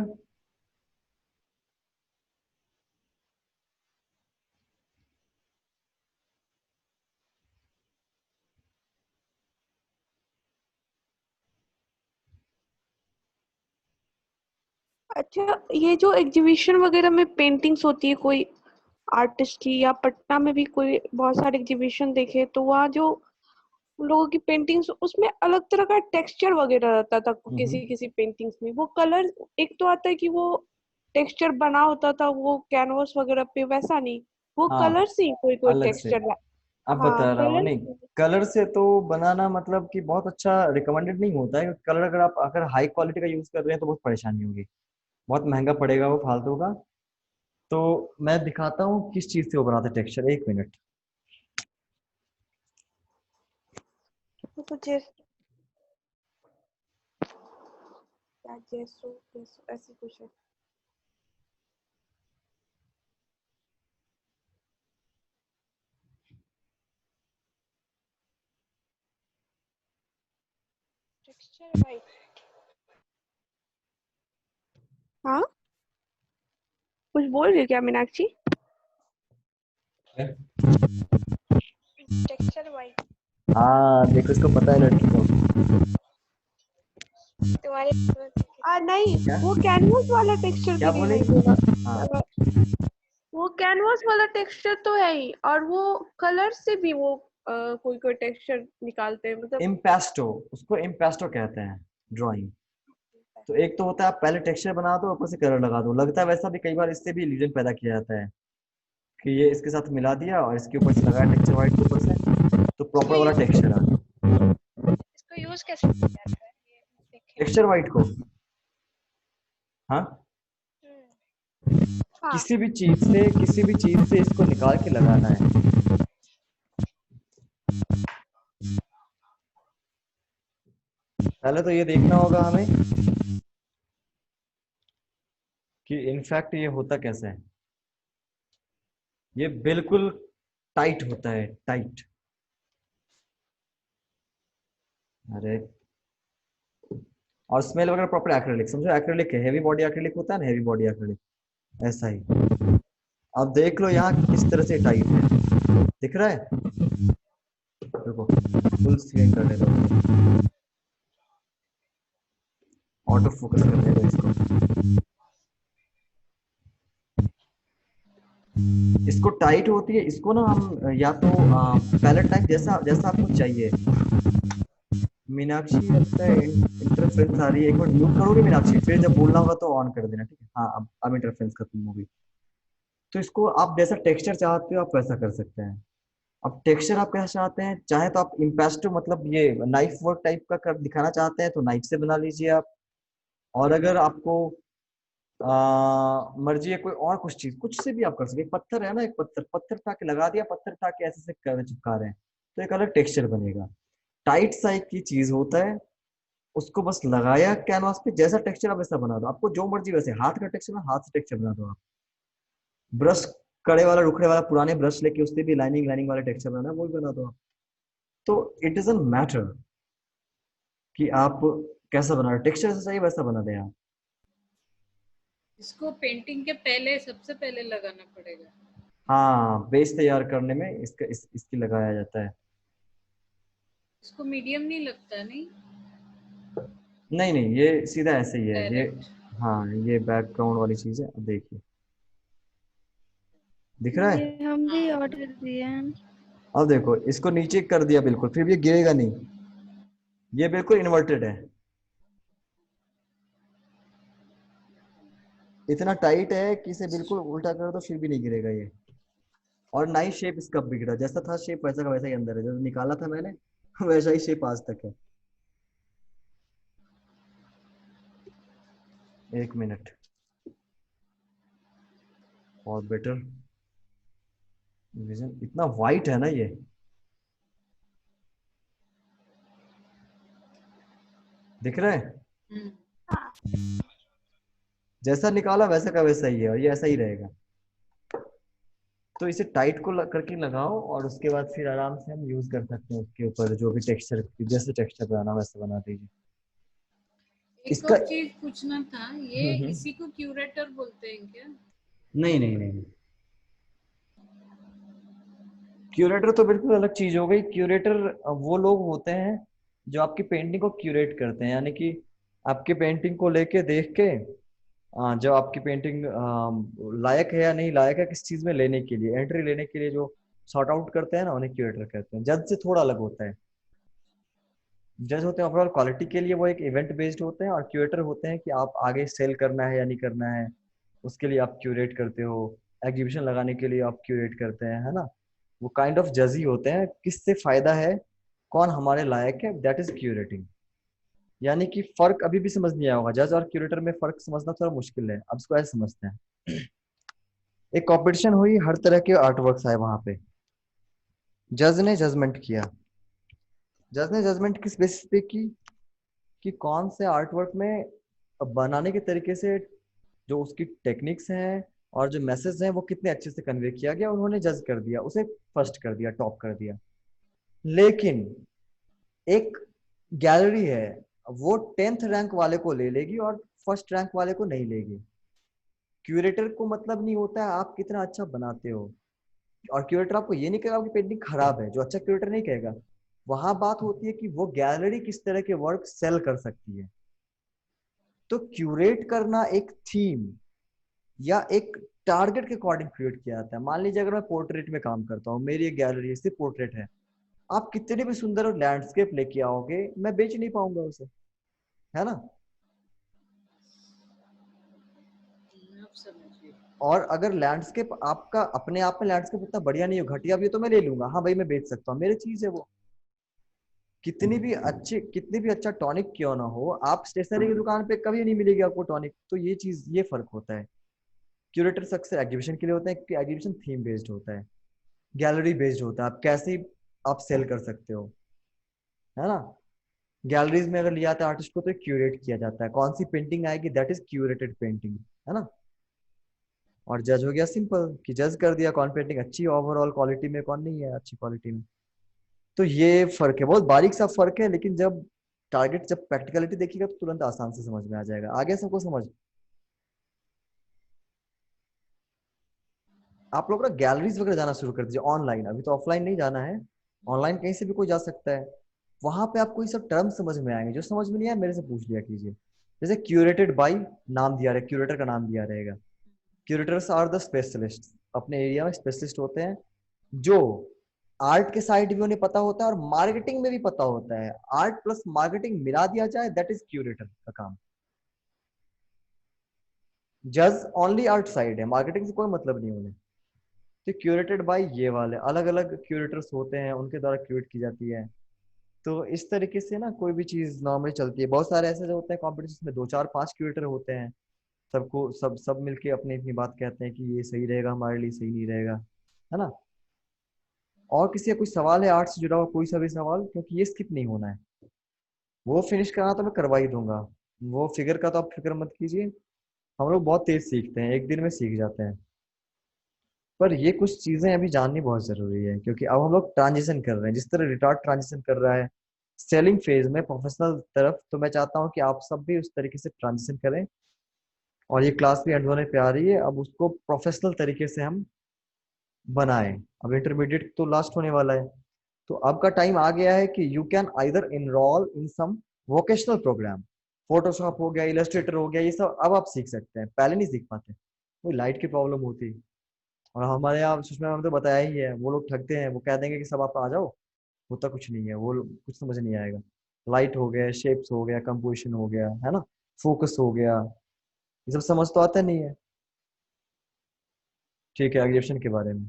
अच्छा, ये जो एग्जीबिशन वगैरह में पेंटिंग्स होती है कोई आर्टिस्ट की, या पटना में भी कोई बहुत सारे एग्जीबिशन देखे, तो वहाँ जो उन लोगों की पेंटिंग्स, उसमें अलग तरह का टेक्सचर वगैरह रहता था हम्म। किसी किसी पेंटिंग्स में। वो कलर, एक तो आता है कि वो टेक्सचर बना होता था वो कैनवस वगैरह पे, वैसा नहीं, वो हाँ, कलर से ही कोई कोई अलग से। टेक्सचर। अब हाँ, बता रहा हूँ, कलर। नहीं, कलर से तो बनाना मतलब कि बहुत अच्छा रिकमेंडेड नहीं होता है, कलर अगर आप अगर हाई क्वालिटी का यूज कर रहे हैं तो बहुत परेशानी होगी, बहुत महंगा पड़ेगा वो फालतू का। तो मैं दिखाता हूँ किस चीज से वो बनाते टेक्सचर, 1 मिनट। तो जैसे क्या जेसो जेसो ऐसी कुछ है। Texture white. हाँ कुछ बोल रही हो क्या मीनाक्षी? Texture white. हाँ देखो, इसको पता है लड़की को। तुम्हारे नहीं क्या वो कैनवस वाला टेक्सचर क्या के लिए बोले? नहीं बोला। हाँ वो कैनवस वाला टेक्सचर तो है ही, और वो कलर से भी वो कोई कोई टेक्सचर निकालते हैं मतलब। इम्पेस्टो, उसको इम्पेस्टो कहते हैं ड्राइंग। तो एक तो होता है आप पहले टेक्सचर बना दो, ऊपर से कलर लगा दो, लगता है वैसा भी कई बार इससे भी इल्यूजन पैदा किया जाता है कि ये इसके साथ मिला दिया और इसके ऊपर से लगाया टेक्सचर व्हाइट के ऊपर से, तो प्रॉपर वाला टेक्सचर आ गया। इसको यूज कैसे किया जाता है ये देखें। टेक्सचर व्हाइट को, हाँ, हाँ किसी भी चीज से इसको निकाल के लगाना है। पहले तो ये देखना होगा हमें कि इनफैक्ट ये होता कैसे है। ये बिल्कुल टाइट होता है, टाइट। अरे, और स्मेल वगैरह प्रॉपर एक्रेलिक समझो, एक्रेलिक है, हेवी बॉडी एक्रेलिक होता है ना, हेवी बॉडी एक्रेलिक, ऐसा ही। अब देख लो यहाँ किस तरह से टाइट है, दिख रहा है? देखो फुल स्क्रीन कर दे दो, ऑटो फोकस कर देगा इसको। इसको टाइट होती है, इसको ना हम या तो पैलेट टाइप जैसा जैसा आपको चाहिए। मीनाक्षी लगता है इंटरफेरेंस आ रही है, एक बार म्यूट करोगे मीनाक्षी, फिर जब बोलना होगा तो ऑन कर देना, ठीक है? हाँ अब इंटरफेरेंस खत्म होगी। तो इसको आप जैसा टेक्सचर चाहते हो आप वैसा कर सकते हैं। अब टेक्सचर आप कैसा चाहते हैं, चाहे तो आप इम्पेस्टो मतलब ये नाइफ वर्क टाइप का कर दिखाना चाहते हैं तो नाइफ से बना लीजिए आप। और अगर आपको मर्जी है कोई और कुछ चीज, कुछ से भी आप कर सकते हैं। पत्थर है ना, एक पत्थर पत्थर उठा के लगा दिया, पत्थर उठा के ऐसे से चिपका रहे हैं तो एक अलग टेक्सचर बनेगा। टाइट साइज की चीज होता है, उसको बस लगाया कैनवास पे, जैसा टेक्सचर आप वैसा बना दो, आपको जो मर्जी वैसे। हाथ का टेक्सचर ना हाथ से टेक्सचर बना दो आप। ब्रश कड़े वाला रुखड़े वाला पुराने ब्रश लेके उससे भी लाइनिंग लाइनिंग वाला टेक्सचर बनाना है, वो भी बना दो आप। तो इट डजंट मैटर कि आप कैसा बना रहे, टेक्सचर जैसा चाहिए वैसा बना दें आप। इसको पेंटिंग के पहले सबसे पहले लगाना पड़ेगा। हाँ बेस तैयार करने में इसकी लगाया जाता है। इसको मीडियम नहीं लगता नहीं? नहीं नहीं, ये सीधा ऐसे ही है ये। डायरेक्ट। हाँ ये बैकग्राउंड वाली चीज है, अब देखिए दिख रहा है? ये हम भी हाँ ऑर्डर दिए हैं। अब देखो इसको नीचे कर दिया बिल्कुल, फिर भी ये गिरेगा नहीं, ये बिल्कुल इन्वर्टेड है, इतना टाइट है कि इसे बिल्कुल उल्टा कर दो फिर भी नहीं गिरेगा ये। और ना ही शेप इसका बिगड़ा, जैसा था शेप वैसा का वैसा ही अंदर है, जैसा निकाला था मैंने वैसा ही शेप आज तक है। एक मिनट, और बेटर विजन, इतना वाइट है ना ये, दिख रहा है? हम्म। जैसा निकाला वैसा का वैसा ही है, और ये ऐसा ही रहेगा। तो इसे टाइट को करके लगाओ और उसके बाद फिर आराम से हम यूज कर सकते हैं उसके ऊपर जो भी टेक्सचर, जैसे टेक्सचर बनाना वैसे बना दीजिए। एक इसका और चीज पूछना था, ये हम्म। इसी को क्यूरेटर बोलते हैं क्या? नहीं नहीं नहीं, क्यूरेटर तो बिल्कुल अलग चीज हो गई। क्यूरेटर वो लोग होते हैं जो आपकी पेंटिंग को क्यूरेट करते हैं, यानी कि आपकी पेंटिंग को लेके देख के जो आपकी पेंटिंग लायक है या नहीं लायक है किस चीज में लेने के लिए, एंट्री लेने के लिए जो सॉर्ट आउट करते हैं ना, उन्हें क्यूरेटर कहते हैं। जज से थोड़ा अलग होता है। जज होते हैं ओवरऑल क्वालिटी के लिए, वो एक इवेंट बेस्ड होते हैं, और क्यूरेटर होते हैं कि आप आगे सेल करना है या नहीं करना है उसके लिए आप क्यूरेट करते हो, एग्जीबिशन लगाने के लिए आप क्यूरेट करते हैं, है ना? वो काइंड ऑफ जज ही होते हैं, किससे फायदा है, कौन हमारे लायक है, दैट इज क्यूरेटिंग। यानी कि फर्क अभी भी समझ नहीं आया होगा, जज और क्यूरेटर में फर्क समझना थोड़ा मुश्किल है, अब इसको ऐसे समझते हैं। एक कंपटीशन हुई, हर तरह के आर्ट वर्क्स आए वहां पे, जज ने जजमेंट किया। जज ने जजमेंट किस बेसिस पे की कि कौन से आर्ट वर्क में बनाने के तरीके से, जो उसकी टेक्निक्स हैं और जो मैसेज हैं वो कितने अच्छे से कन्वे किया गया, उन्होंने जज कर दिया, उसे फर्स्ट कर दिया, टॉप कर दिया। लेकिन एक गैलरी है, वो 10th रैंक वाले को ले लेगी और फर्स्ट रैंक वाले को नहीं लेगी। क्यूरेटर को मतलब नहीं होता है आप कितना अच्छा बनाते हो, और क्यूरेटर आपको ये नहीं कहेगा आपकी पेंटिंग खराब है, जो अच्छा क्यूरेटर नहीं कहेगा। वहां बात होती है कि वो गैलरी किस तरह के वर्क सेल कर सकती है। तो क्यूरेट करना एक थीम या एक टारगेट के अकॉर्डिंग क्रिएट किया जाता है। मान लीजिए अगर मैं पोर्ट्रेट में काम करता हूँ, मेरी एक गैलरी सिर्फ पोर्ट्रेट है, आप कितने भी सुंदर और लैंडस्केप लेके आओगे, मैं बेच नहीं पाऊंगा उसे, है ना। आप समझिए। और अगर लैंडस्केप आपका अपने आप में लैंडस्केप उतना बढ़िया नहीं हो, घटिया भी, तो मैं ले लूंगा, हाँ भाई मैं बेच सकता हूँ, मेरी चीज है वो। कितनी भी अच्छा टॉनिक क्यों ना हो, आप स्टेशनरी की दुकान पे कभी नहीं मिलेगी आपको टॉनिक। तो ये फर्क होता है। क्यूरेटर सक्सेस एग्जीबिशन के लिए होता है क्योंकि एग्जीबिशन थीम बेस्ड होता है, गैलरी बेस्ड होता है, आप कैसे आप सेल कर सकते हो, है ना। गैलरीज में अगर लिया जाता है आर्टिस्ट को तो क्यूरेट किया जाता है, कौन सी पेंटिंग आएगी, दैट इज क्यूरेटेड पेंटिंग, है ना। और जज हो गया सिंपल, कि जज कर दिया कौन पेंटिंग अच्छी है ओवरऑल क्वालिटी में, कौन नहीं है अच्छी क्वालिटी में। तो ये फर्क है, बहुत बारीक सा फर्क है, लेकिन जब प्रैक्टिकलिटी देखिएगा तो तुरंत आसान से समझ में आ जाएगा। आगे सबको समझ। आप लोग ना गैलरीज वगैरह जाना शुरू कर दीजिए ऑनलाइन, अभी तो ऑफलाइन नहीं जाना है, ऑनलाइन कहीं से भी कोई जा सकता है। वहां पे आपको ये सब टर्म समझ में आएंगे, जो समझ में नहीं आया मेरे से पूछ लिया कीजिए। जैसे क्यूरेटेड बाई, नाम दिया रहेगा, क्यूरेटर का नाम दिया रहेगा। क्यूरेटर्स आर द स्पेशलिस्ट, अपने एरिया में स्पेशलिस्ट होते हैं, जो आर्ट के साइड भी उन्हें पता होता है और मार्केटिंग में भी पता होता है। आर्ट प्लस मार्केटिंग मिला दिया जाए, दैट इज क्यूरेटर का काम। जज ओनली आर्ट साइड है, मार्केटिंग से कोई मतलब नहीं उन्हें। तो क्यूरेटेड बाय ये वाले अलग अलग क्यूरेटर्स होते हैं, उनके द्वारा क्यूरेट की जाती है। तो इस तरीके से ना कोई भी चीज नॉर्मली चलती है। बहुत सारे ऐसे जो होते हैं कॉम्पिटिशन में 2 4 5 क्यूरेटर होते हैं, सबको सब मिलके अपनी अपनी बात कहते हैं कि ये सही रहेगा हमारे लिए, सही नहीं रहेगा, है ना। और किसी का कोई सवाल है आर्ट से जुड़ा हुआ, कोई सा भी सवाल, क्योंकि ये स्किप नहीं होना है। वो फिनिश कराना तो मैं करवा ही दूंगा, वो फिगर का तो आप फिक्र मत कीजिए। हम लोग बहुत तेज सीखते हैं, एक दिन में सीख जाते हैं। पर ये कुछ चीजें अभी जाननी बहुत जरूरी है, क्योंकि अब हम लोग ट्रांजिशन कर रहे हैं, जिस तरह रिटार्ड ट्रांजिशन कर रहा है सेलिंग फेज में प्रोफेशनल तरफ, तो मैं चाहता हूँ कि आप सब भी उस तरीके से ट्रांजिशन करें। और ये क्लास भी एंड होने पे आ रही है, अब उसको प्रोफेशनल तरीके से हम बनाएं। अब इंटरमीडिएट तो लास्ट होने वाला है, तो अब का टाइम आ गया है कि you can either enroll in some vocational program. Photoshop हो गया, इलस्ट्रेटर हो गया, ये सब अब आप सीख सकते हैं, पहले नहीं सीख पाते, कोई लाइट की प्रॉब्लम होती। और हमारे यहाँ सुषमा मैम तो बताया ही है, वो लोग ठगते हैं, वो कह देंगे कि सब आप आ जाओ, होता कुछ नहीं है, कुछ समझ नहीं आएगा। लाइट हो गया, शेप्स हो गया, कंपोजिशन हो गया, है ना, फोकस हो गया, ये सब समझ तो आता नहीं है। ठीक है, एग्जीबिशन के बारे में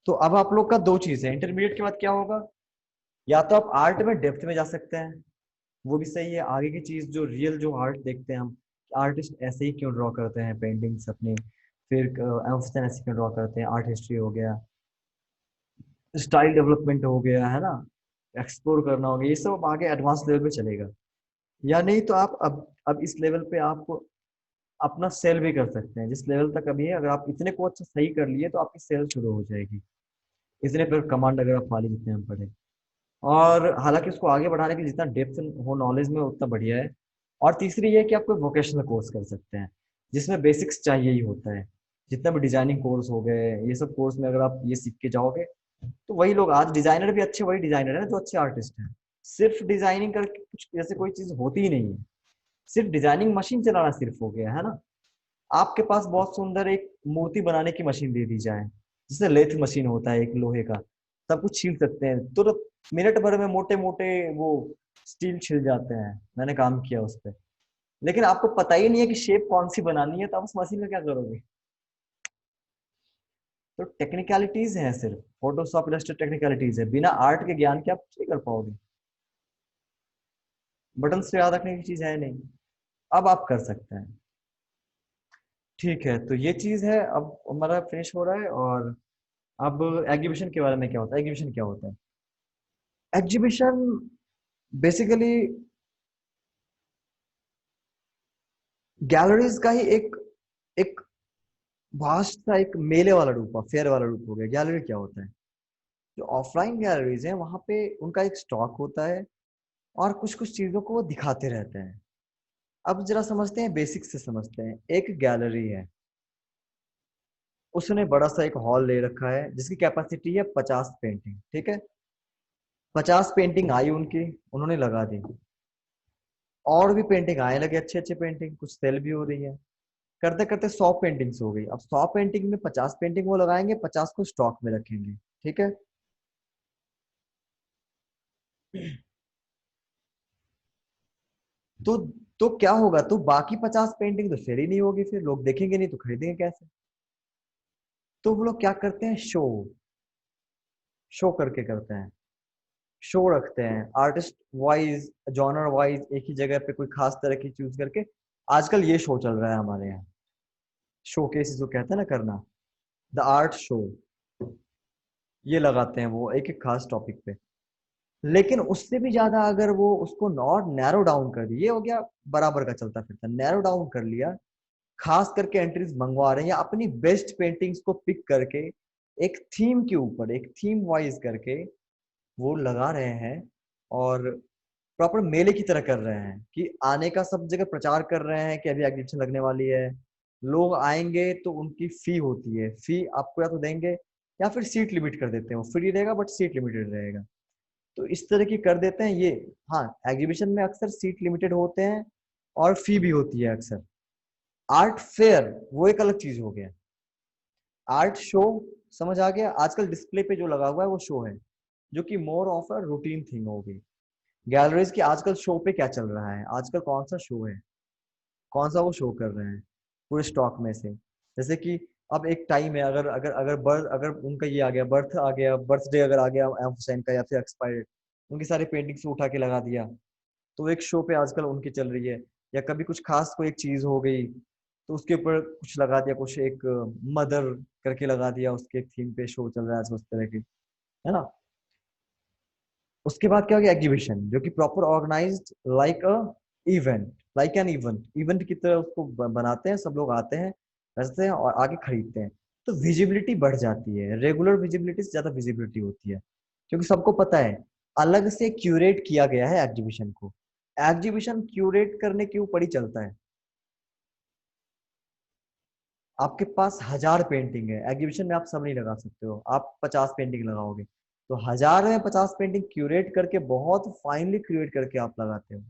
तो अब आप लोग का दो चीज है। इंटरमीडिएट के बाद क्या होगा, या तो आप आर्ट में डेप्थ में जा सकते हैं, वो भी सही है। आगे की चीज जो रियल जो आर्ट देखते हैं हम, आर्टिस्ट ऐसे ही क्यों ड्रॉ करते हैं पेंटिंग्स अपनी, फिर एम्फिसन ऐसे क्यों ड्रॉ करते हैं, आर्ट हिस्ट्री हो गया, स्टाइल डेवलपमेंट हो गया, है ना, एक्सप्लोर करना हो गया, ये सब आगे एडवांस लेवल पे चलेगा। या नहीं तो आप अब इस लेवल पे आप अपना सेल भी कर सकते हैं, जिस लेवल तक अभी है। अगर आप इतने को अच्छा सही कर लिए तो आपकी सेल शुरू हो जाएगी, इतने पर कमांड अगर आप पा ली जितने हम पढ़े। और हालांकि उसको आगे बढ़ाने के लिए जितना डेप्थ हो नॉलेज में उतना बढ़िया है। और तीसरी ये है कि आप कोई वोकेशनल कोर्स कर सकते हैं, जिसमें बेसिक्स चाहिए ही होता है। जितना भी डिजाइनिंग कोर्स हो गए, ये सब कोर्स में अगर आप ये सीख के जाओगे, तो वही लोग आज डिजाइनर भी अच्छे वही डिजाइनर है ना जो अच्छे आर्टिस्ट हैं। सिर्फ डिजाइनिंग करके कुछ ऐसे कोई चीज होती ही नहीं है, सिर्फ डिजाइनिंग मशीन चलाना सिर्फ हो गया, है ना। आपके पास बहुत सुंदर एक मूर्ति बनाने की मशीन दे दी जाए, जिससे लेथ मशीन होता है एक लोहे का, सब कुछ छील सकते हैं तुरंत, मिनट भर में मोटे मोटे वो स्टील छिल जाते हैं। मैंने काम किया उस पर। लेकिन आपको पता ही नहीं है कि शेप कौन सी बनानी है, तो आप उस मशीन में क्या करोगे। तो टेक्निकलिटीज हैं, सिर्फ फोटोशॉप इलस्ट्रेटर टेक्निकलिटीज है, बिना आर्ट के ज्ञान के आप कुछ नहीं कर पाओगे। बटन से याद रखने की चीज है नहीं, अब आप कर सकते हैं। ठीक है, तो ये चीज है, अब हमारा फिनिश हो रहा है। और अब एग्जीबिशन के बारे में क्या होता है, एग्जीबिशन क्या होता है। एग्जीबिशन बेसिकली गैलरीज का ही एक एक वास्ट सा एक मेले वाला रूप, फेयर वाला रूप हो गया। गैलरी क्या होता है? जो ऑफलाइन गैलरीज हैं वहां पे उनका एक स्टॉक होता है और कुछ कुछ चीजों को वो दिखाते रहते हैं। अब जरा समझते हैं, बेसिक से समझते हैं। एक गैलरी है, उसने बड़ा सा एक हॉल ले रखा है जिसकी कैपेसिटी है 50 पेंटिंग, ठीक है। 50 पेंटिंग आई उनकी, उन्होंने लगा दी। और भी पेंटिंग आए लगे, अच्छे अच्छे पेंटिंग, कुछ सेल भी हो रही है। करते करते 100 पेंटिंग्स हो गई। अब 100 पेंटिंग में 50 पेंटिंग वो लगाएंगे, 50 को स्टॉक में रखेंगे, ठीक है। तो तो क्या होगा? तो बाकी 50 पेंटिंग तो सेल ही नहीं होगी, फिर लोग देखेंगे नहीं तो खरीदेंगे कैसे? तो वो लोग क्या करते हैं? शो शो करके करते हैं। शो रखते हैं आर्टिस्ट वाइज, जॉनर वाइज, एक ही जगह पे कोई खास तरह की चूज करके। आजकल ये शो चल रहा है हमारे यहाँ, शो केसेस जो कहते हैं ना करना, द आर्ट शो, ये लगाते हैं वो एक एक खास टॉपिक पे। लेकिन उससे भी ज्यादा अगर वो उसको और नैरो डाउन कर दिए, ये हो गया बराबर का चलता फिरता, नैरो डाउन कर लिया, खास करके एंट्रीज मंगवा रहे हैं या अपनी बेस्ट पेंटिंग्स को पिक करके एक थीम के ऊपर, एक थीम वाइज करके वो लगा रहे हैं और प्रॉपर मेले की तरह कर रहे हैं कि आने का, सब जगह प्रचार कर रहे हैं कि अभी एग्जीबिशन लगने वाली है, लोग आएंगे तो उनकी फी होती है, फी आपको या तो देंगे या फिर सीट लिमिट कर देते हैं, वो फ्री रहेगा बट सीट लिमिटेड रहेगा। तो इस तरह की कर देते हैं ये। हाँ, एग्जीबिशन में अक्सर सीट लिमिटेड होते हैं और फी भी होती है अक्सर। आर्ट फेयर वो एक अलग चीज हो गया। आर्ट शो समझ आ गया? आजकल डिस्प्ले पे जो लगा हुआ है वो शो है, जो कि more of a routine thing हो गई। गैलरीज की आजकल शो पे क्या चल रहा है? आजकल कौन सा शो है, कौन सा वो शो कर रहे हैं पूरे स्टॉक में से? जैसे कि अब एक टाइम है, अगर अगर अगर बर्थ, अगर उनका ये आ गया, बर्थ आ गया, बर्थडे अगर आ गया एम हुसैन का या फिर एक्सपायर्ड, उनकी सारी पेंटिंग्स उठा के लगा दिया, तो एक शो पे आजकल उनकी चल रही है। या कभी कुछ खास कोई एक चीज हो गई तो उसके ऊपर कुछ लगा दिया, कुछ एक मदर करके लगा दिया, उसके थीम पे शो चल रहा है आजकल उस तरह की, है ना। उसके बाद क्या हो गया? एग्जीबिशन, जो कि proper organised like a event, like an event, event की तरह उसको बनाते हैं, सब लोग आते हैं, बैठते हैं और आगे खरीदते हैं। तो विजिबिलिटी बढ़ जाती है, रेगुलर विजिबिलिटी से ज्यादा विजिबिलिटी होती है, क्योंकि सबको पता है अलग से क्यूरेट किया गया है एग्जीबिशन को। एग्जीबिशन क्यूरेट करने के ऊपर ही चलता है। आपके पास 1000 पेंटिंग है, एग्जीबिशन में आप सब नहीं लगा सकते हो, आप 50 पेंटिंग लगाओगे, तो 1000 में 50 पेंटिंग क्यूरेट करके, बहुत फाइनली क्यूरेट करके आप लगाते हो।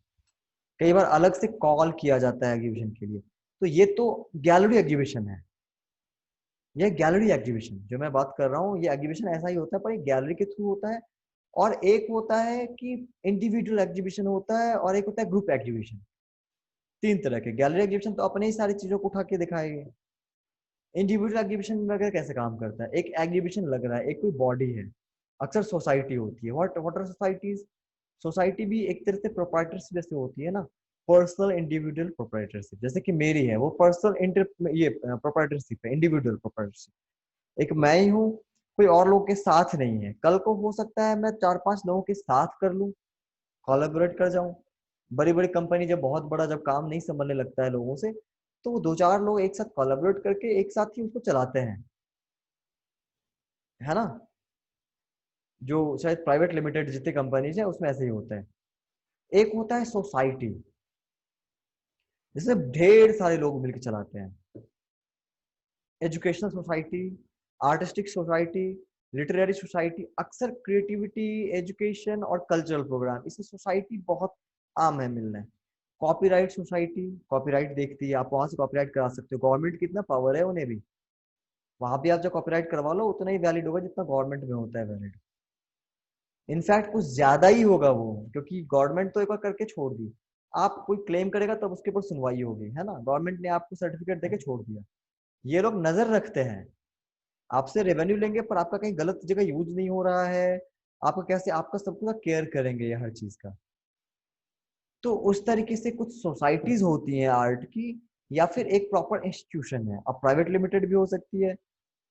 कई बार अलग से कॉल किया जाता है एग्जीबिशन के लिए। तो ये तो गैलरी एग्जीबिशन है। ये गैलरी एग्जीबिशन जो मैं बात कर रहा हूँ, ये एग्जीबिशन ऐसा ही होता है, पर एक गैलरी के थ्रू होता है। और एक होता है कि इंडिविजुअल एग्जीबिशन होता है, और एक होता है ग्रुप एग्जीबिशन। तीन तरह के। गैलरी एग्जीबिशन तो अपने ही सारी चीजों को उठा के दिखाएंगे। इंडिविजुअल एग्जीबिशन वगैरह कैसे काम करता है? एक एग्जीबिशन लग रहा है, एक कोई बॉडी है, अक्सर सोसाइटी होती है। What are societies? सोसाइटी भी एक तरह से प्रोप्राइटरशिप जैसे होती है ना, पर्सनल इंडिविजुअल प्रोप्राइटरशिप, जैसे कि मेरी है वो पर्सनल ये प्रोप्राइटरशिप है, इंडिविजुअल प्रोप्राइटरशिप। एक मैं ही हूँ, कोई और लोग के साथ नहीं है। कल को हो सकता है मैं 4-5 लोगों के साथ कर लूँ, कोलैबोरेट कर जाऊं। बड़ी बड़ी कंपनी जब बहुत बड़ा जब काम नहीं संभलने लगता है लोगों से, तो वो 2-4 लोग एक साथ कोलैबोरेट करके एक साथ ही उसको चलाते हैं, है ना। जो शायद प्राइवेट लिमिटेड जितनी कंपनीज है उसमें ऐसे ही होता है। एक होता है सोसाइटी, जिसमें ढेर सारे लोग मिलकर चलाते हैं। Educational society, artistic society, literary society, अक्सर क्रिएटिविटी, एजुकेशन और कल्चरल प्रोग्राम, इसमें सोसाइटी बहुत आम है मिलना है। कॉपीराइट सोसाइटी, कॉपीराइट देखती है, आप वहां से कॉपीराइट करा सकते हो, गवर्नमेंट कितना पावर है उन्हें भी। वहां भी आप जब कॉपीराइट करवा लो उतना ही वैलिड होगा जितना गवर्नमेंट में होता है वैलिड। इनफैक्ट कुछ ज्यादा ही होगा वो, क्योंकि गवर्नमेंट तो एक बार करके छोड़ दी। आप कोई क्लेम करेगा तब उसके ऊपर सुनवाई होगी, है ना। गवर्नमेंट ने आपको सर्टिफिकेट देके छोड़ दिया। ये लोग नजर रखते हैं, आपसे रेवेन्यू लेंगे पर आपका कहीं गलत जगह यूज नहीं हो रहा है, आपका कैसे, आपका सब पूरा केयर करेंगे ये हर चीज का। तो उस तरीके से कुछ सोसाइटीज होती हैं आर्ट की, या फिर एक प्रॉपर इंस्टीट्यूशन है। अब प्राइवेट लिमिटेड भी हो सकती है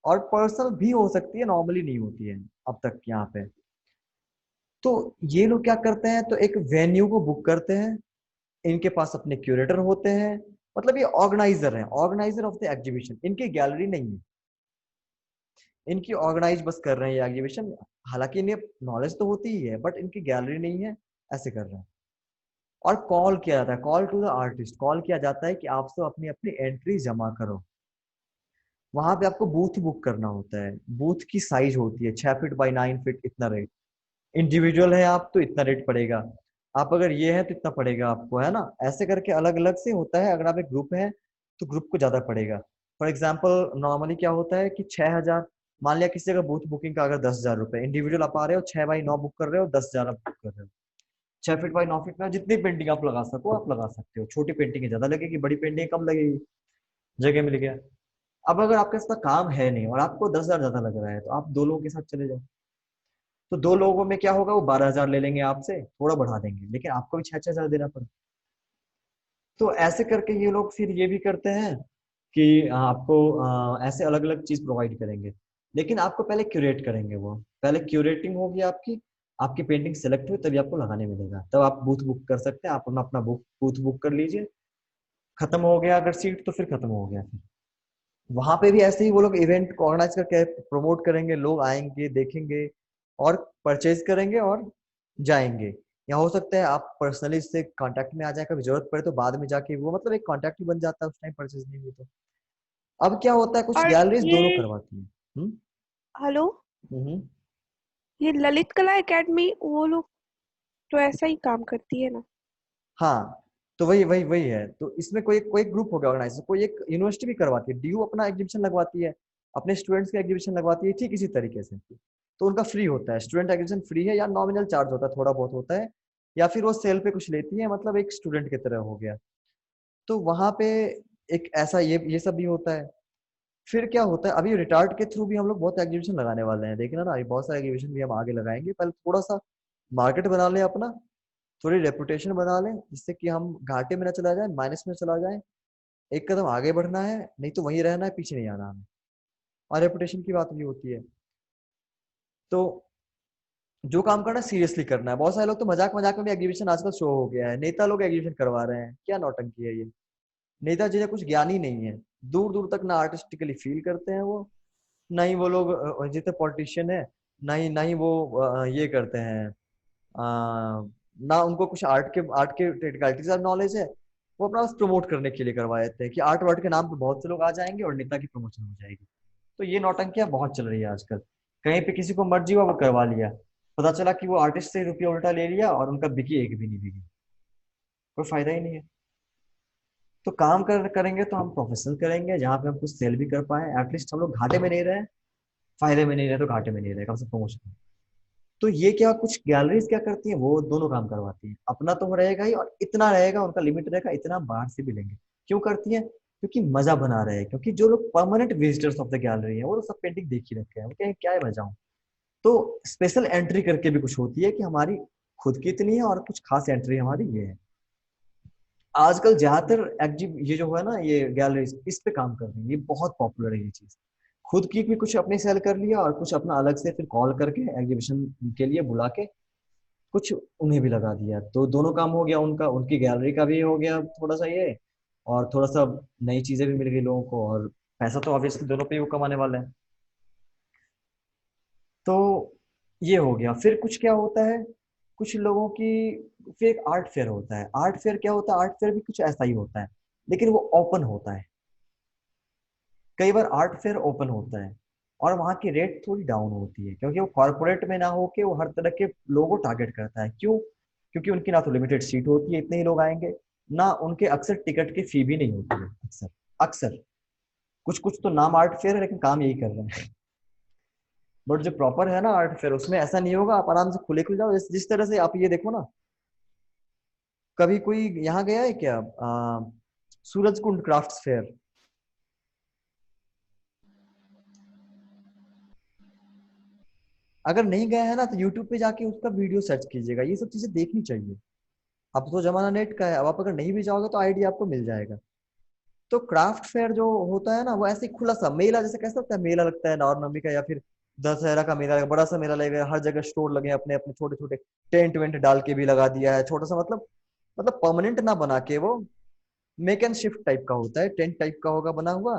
और पर्सनल भी हो सकती है, नॉर्मली नहीं होती है अब तक यहाँ पे। तो ये लोग क्या करते हैं, तो एक वेन्यू को बुक करते हैं, इनके पास अपने क्यूरेटर होते हैं, मतलब ये ऑर्गेनाइजर है, ऑर्गेनाइजर ऑफ द एग्जीबिशन। इनकी गैलरी नहीं है, इनकी ऑर्गेनाइज बस कर रहे हैं ये एग्जीबिशन। हालांकि इन्हें नॉलेज तो होती ही है, बट इनकी गैलरी नहीं है, ऐसे कर रहे हैं। और कॉल किया जाता है, call to the artist, call किया जाता है कि आप सब अपनी अपनी एंट्री जमा करो। वहां पे आपको बूथ बुक करना होता है, बूथ की साइज होती है 6 फीट बाई 9 फीट, इतना रेट। इंडिविजुअल है आप तो इतना रेट पड़ेगा, आप अगर ये है तो इतना पड़ेगा आपको, है ना। ऐसे करके अलग अलग से होता है। अगर आप एक ग्रुप है तो ग्रुप को ज्यादा पड़ेगा। फॉर एग्जाम्पल नॉर्मली क्या होता है कि 6,000, मान लिया किसी जगह बूथ बुकिंग का अगर 10,000 रुपए, इंडिविजुअल आप आ रहे हो 6 बाई 9 बुक कर रहे हो, 10,000 आप बुक कर रहे हो। 6 फीट बाई 9 फीट में जितनी पेंटिंग आप लगा सको आप लगा सकते हो। छोटी पेंटिंग ज्यादा लगेगी, बड़ी पेंटिंग कम लगेगी, जगह मिल गया। अब अगर आपके पास काम है नहीं और आपको 10,000 ज्यादा लग रहा है तो आप 2 लोगों के साथ चले जाओ। तो 2 लोगों में क्या होगा, वो 12,000 ले लेंगे आपसे, थोड़ा बढ़ा देंगे, लेकिन आपको भी 6,000 देना पड़ेगा। तो ऐसे करके ये लोग फिर ये भी करते हैं कि आपको ऐसे अलग अलग चीज प्रोवाइड करेंगे। लेकिन आपको पहले क्यूरेट करेंगे, वो पहले क्यूरेटिंग होगी आपकी, आपकी पेंटिंग सेलेक्ट हुई तभी आपको लगाने मिलेगा, तब आप बूथ बुक कर सकते हैं। आप अपना अपना बूथ बुक कर लीजिए। खत्म हो गया अगर सीट तो फिर खत्म हो गया। फिर वहां पे भी ऐसे ही वो लोग इवेंट को ऑर्गेनाइज करके प्रमोट करेंगे, लोग आएंगे देखेंगे और परचेज करेंगे और जाएंगे। या हो सकता है आप पर्सनली इससे कांटेक्ट में आ जाए, कभी जरूरत पड़े तो बाद में जाके वो मतलब एक कांटेक्ट ही बन जाता है उस टाइम परचेज नहीं हुई तो। अब क्या होता है, कुछ और गैलरीज दोनों ये करवाती हैं। हेलो, हम्म। ये ललित कला एकेडमी वो लोग तो ऐसा ही काम करती है ना? हाँ, तो वही वही वही है। तो इसमें कोई कोई ग्रुप हो गया ऑर्गेनाइजर, कोई एक यूनिवर्सिटी भी करवाती है, डीयू अपना एग्जीबिशन लगवाती है, अपने स्टूडेंट्स के एग्जीबिशन लगवाती है, ठीक इसी तरीके से। तो उनका फ्री होता है, स्टूडेंट एग्जीबिशन फ्री है, या नॉमिनल चार्ज होता है, थोड़ा बहुत होता है, या फिर वो सेल पे कुछ लेती है, मतलब एक स्टूडेंट की तरह हो गया। तो वहां पे एक ऐसा ये सब भी होता है। फिर क्या होता है, अभी रिटार्ट के थ्रू भी हम लोग बहुत एग्जीबिशन लगाने वाले हैं, देखना ना, अभी बहुत सारे एग्जीबिशन भी हम आगे लगाएंगे। पहले थोड़ा सा मार्केट बना लें अपना, थोड़ी रेपुटेशन बना लें, जिससे कि हम घाटे में ना चला जाए, माइनस में चला जाए। एक कदम आगे बढ़ना है, नहीं तो वहीं रहना है, पीछे नहीं आना हमें। और रेपुटेशन की बात भी होती है। तो जो काम करना है सीरियसली करना है। बहुत सारे लोग तो मजाक मजाक में भी एग्जीबिशन आजकल शो हो गया है, नेता लोग एग्जीबिशन करवा रहे हैं, क्या नौटंकी है ये। नेता जी कुछ ज्ञान ही नहीं है, दूर दूर तक ना आर्टिस्टिकली फील करते हैं वो, ना ही वो लोग जितने पॉलिटिशियन है, ना ही वो ये करते हैं, ना उनको कुछ आर्ट के टेक्निकलिटीज का नॉलेज है। वो अपना प्रमोट करने के लिए करवा देते हैं कि आर्ट वर्ट के नाम पे बहुत से लोग आ जाएंगे और नेता की प्रमोशन हो जाएगी। तो ये नौटंकियां बहुत चल रही है आजकल। कहीं पे किसी को मर्जी हुआ वो करवा लिया, पता चला कि वो आर्टिस्ट से रुपया उल्टा ले लिया और उनका बिकी एक भी नहीं बिकी, कोई फायदा ही नहीं है। तो काम करेंगे तो हम प्रोफेशनल करेंगे, जहाँ पे हम कुछ सेल भी कर पाए, एटलीस्ट हम लोग घाटे में नहीं रहे, फायदे में नहीं रहे तो घाटे में नहीं रहे, कम से प्रमोशन। तो ये क्या कुछ गैलरीज क्या करती है, वो दोनों काम करवाती है। अपना तो रहेगा ही, और इतना रहेगा उनका लिमिट रहेगा, इतना बाहर से भी लेंगे। क्यों करती है, क्योंकि मजा बना रहे हैं। क्योंकि जो लोग permanent visitors of the gallery है वो लोग सब पेंटिंग देख ही रखे हैं, वो कहें क्या है बजाऊं। तो स्पेशल एंट्री करके भी कुछ होती है कि हमारी खुद की इतनी है और कुछ खास एंट्री हमारी ये है। आजकल ज्यादातर एग्जिब ये जो है ना, ये गैलरीज इस पे काम कर रही है, ये बहुत पॉपुलर है ये चीज। खुद की भी कुछ अपने सेल कर लिया और कुछ अपना अलग से फिर कॉल करके एग्जीबिशन के लिए बुला के कुछ उन्हें भी लगा दिया। तो दोनों काम हो गया, उनका उनकी गैलरी का भी हो गया थोड़ा सा ये, और थोड़ा सा नई चीजें भी मिल गई लोगों को, और पैसा तो ऑब्वियसली दोनों पे ही वो कमाने वाले हैं। तो ये हो गया। फिर कुछ क्या होता है, कुछ लोगों की, फिर एक आर्ट फेयर होता है। आर्ट फेयर क्या होता है, आर्ट फेयर भी कुछ ऐसा ही होता है, लेकिन वो ओपन होता है। कई बार आर्ट फेयर ओपन होता है और वहाँ की रेट थोड़ी डाउन होती है, क्योंकि वो कॉर्पोरेट में ना होके वो हर तरह के लोगों को टारगेट करता है। क्यों, क्योंकि उनकी ना तो लिमिटेड सीट होती है, इतने ही लोग आएंगे, ना उनके अक्सर टिकट की फी भी नहीं होती है। अक्सर अक्सर कुछ कुछ तो नाम आर्ट फेयर है लेकिन काम यही कर रहे हैं। बट जो प्रॉपर है ना आर्ट फेयर, उसमें ऐसा नहीं होगा। आप आराम से खुले खुल जाओ, जिस तरह से आप ये देखो ना, कभी कोई यहाँ गया है क्या, सूरज कुंड क्राफ्ट फेयर? अगर नहीं गया है ना तो यूट्यूब पे जाके उसका वीडियो सर्च कीजिएगा, ये सब चीजें देखनी चाहिए। अब तो जमाना नेट का है, अब आप अगर नहीं भी जाओगे तो आइडिया आपको मिल जाएगा। तो क्राफ्ट फेयर जो होता है ना, वो ऐसे खुला सा मेला जैसे कह सकते हैं, मेला लगता है नवमी का, या फिर दशहरा का मेला लगेगा, बड़ा सा मेला लगेगा, हर जगह स्टोर लगे अपने अपने छोटे छोटे, टेंट वेंट डाल के भी लगा दिया है छोटा सा, मतलब परमानेंट ना बना के वो मेक एंड शिफ्ट टाइप का होता है, टेंट टाइप का होगा बना हुआ,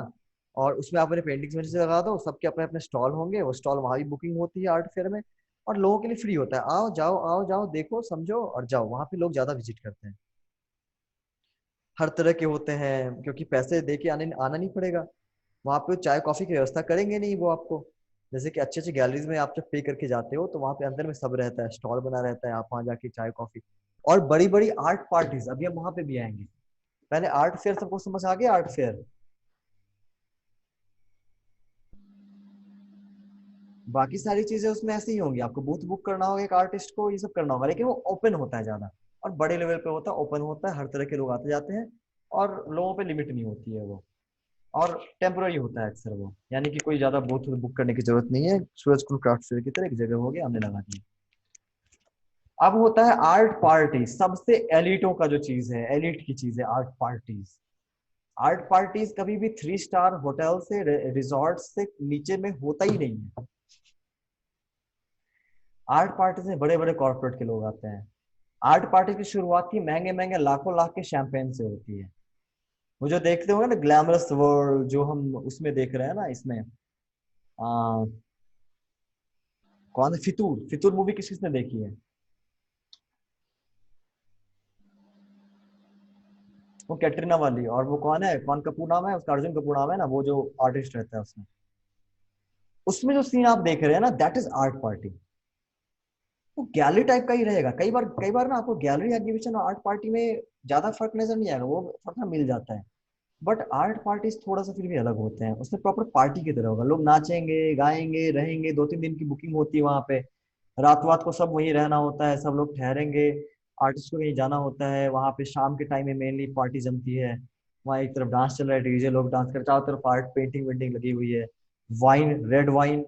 और उसमें आप अपने पेंटिंग्स में से लगा दो, सबके अपने अपने स्टॉल होंगे, वो स्टॉल वहां भी बुकिंग होती है आर्ट फेयर में, और लोगों के लिए फ्री होता है, आओ जाओ देखो समझो और जाओ, वहां पे लोग ज्यादा विजिट करते हैं, हर तरह के होते हैं, क्योंकि पैसे दे के आना नहीं पड़ेगा, वहां पे चाय कॉफी की व्यवस्था करेंगे नहीं वो आपको, जैसे कि अच्छी अच्छी गैलरीज में आप जब पे करके जाते हो तो वहां पे अंदर में सब रहता है, स्टॉल बना रहता है, आप वहां जाके चाय कॉफी, और बड़ी बड़ी आर्ट पार्टीज, अभी हम वहां पे भी आएंगे। पहले आर्ट फेयर सबको समझ आ गया, आर्ट फेयर, बाकी सारी चीजें उसमें ऐसी ही होंगी, आपको बूथ बुक करना होगा एक आर्टिस्ट को, ये सब करना होगा, लेकिन वो ओपन होता है ज्यादा, और बड़े लेवल पे होता है, ओपन होता है, हर तरह के लोग आते जाते हैं, और लोगों पे लिमिट नहीं होती है वो, और टेम्पोररी होता है अक्सर वो, यानी कि कोई ज्यादा बूथ बुक करने की जरूरत नहीं है, सूरज कुंड क्राफ्ट फेयर की तरह एक जगह हो गया, हमने लगा दी। अब होता है आर्ट पार्टी, सबसे एलिटों का जो चीज है, एलिट की चीज है आर्ट पार्टीज। आर्ट पार्टीज कभी भी 3 स्टार होटल से, रिजॉर्ट से नीचे में होता ही नहीं है। आर्ट पार्टीज में बड़े बड़े कॉर्पोरेट के लोग आते हैं। आर्ट पार्टी की शुरुआत ही महंगे महंगे लाखों लाख के शैंपेन से होती है। वो जो देखते होंगे ना ग्लैमरस वर्ल्ड, जो हम उसमें देख रहे हैं ना, इसमें आ, कौन है, फितूर, फितूर मूवी किस किसने देखी है? वो कैटरीना वाली, और वो कौन है, कौन कपूर नाम है उसका, अर्जुन कपूर नाम है ना, वो जो आर्टिस्ट रहता है उसमें, उसमें जो सीन आप देख रहे हैं ना, दैट इज आर्ट पार्टी। वो गैलरी टाइप का ही रहेगा, कई बार ना आपको गैलरी एग्जीबिशन और आर्ट पार्टी में ज्यादा फर्क नजर नहीं आएगा, वो फर्क ना मिल जाता है, बट आर्ट पार्टीज थोड़ा सा फिर भी अलग होते हैं, उसमें प्रॉपर पार्टी की तरह होगा, लोग नाचेंगे गाएंगे रहेंगे, 2-3 दिन की बुकिंग होती है वहां पे, रात वात को सब वहीं रहना होता है, सब लोग ठहरेंगे, आर्टिस्ट को कहीं जाना होता है, वहां पे शाम के टाइम में मेनली पार्टी जमती है, वहाँ एक तरफ डांस चल रहा है, डीजे लोग डांस कर रहे हैं, चारों तरफ आर्ट पेंटिंग वेंटिंग लगी हुई है, वाइन, रेड वाइन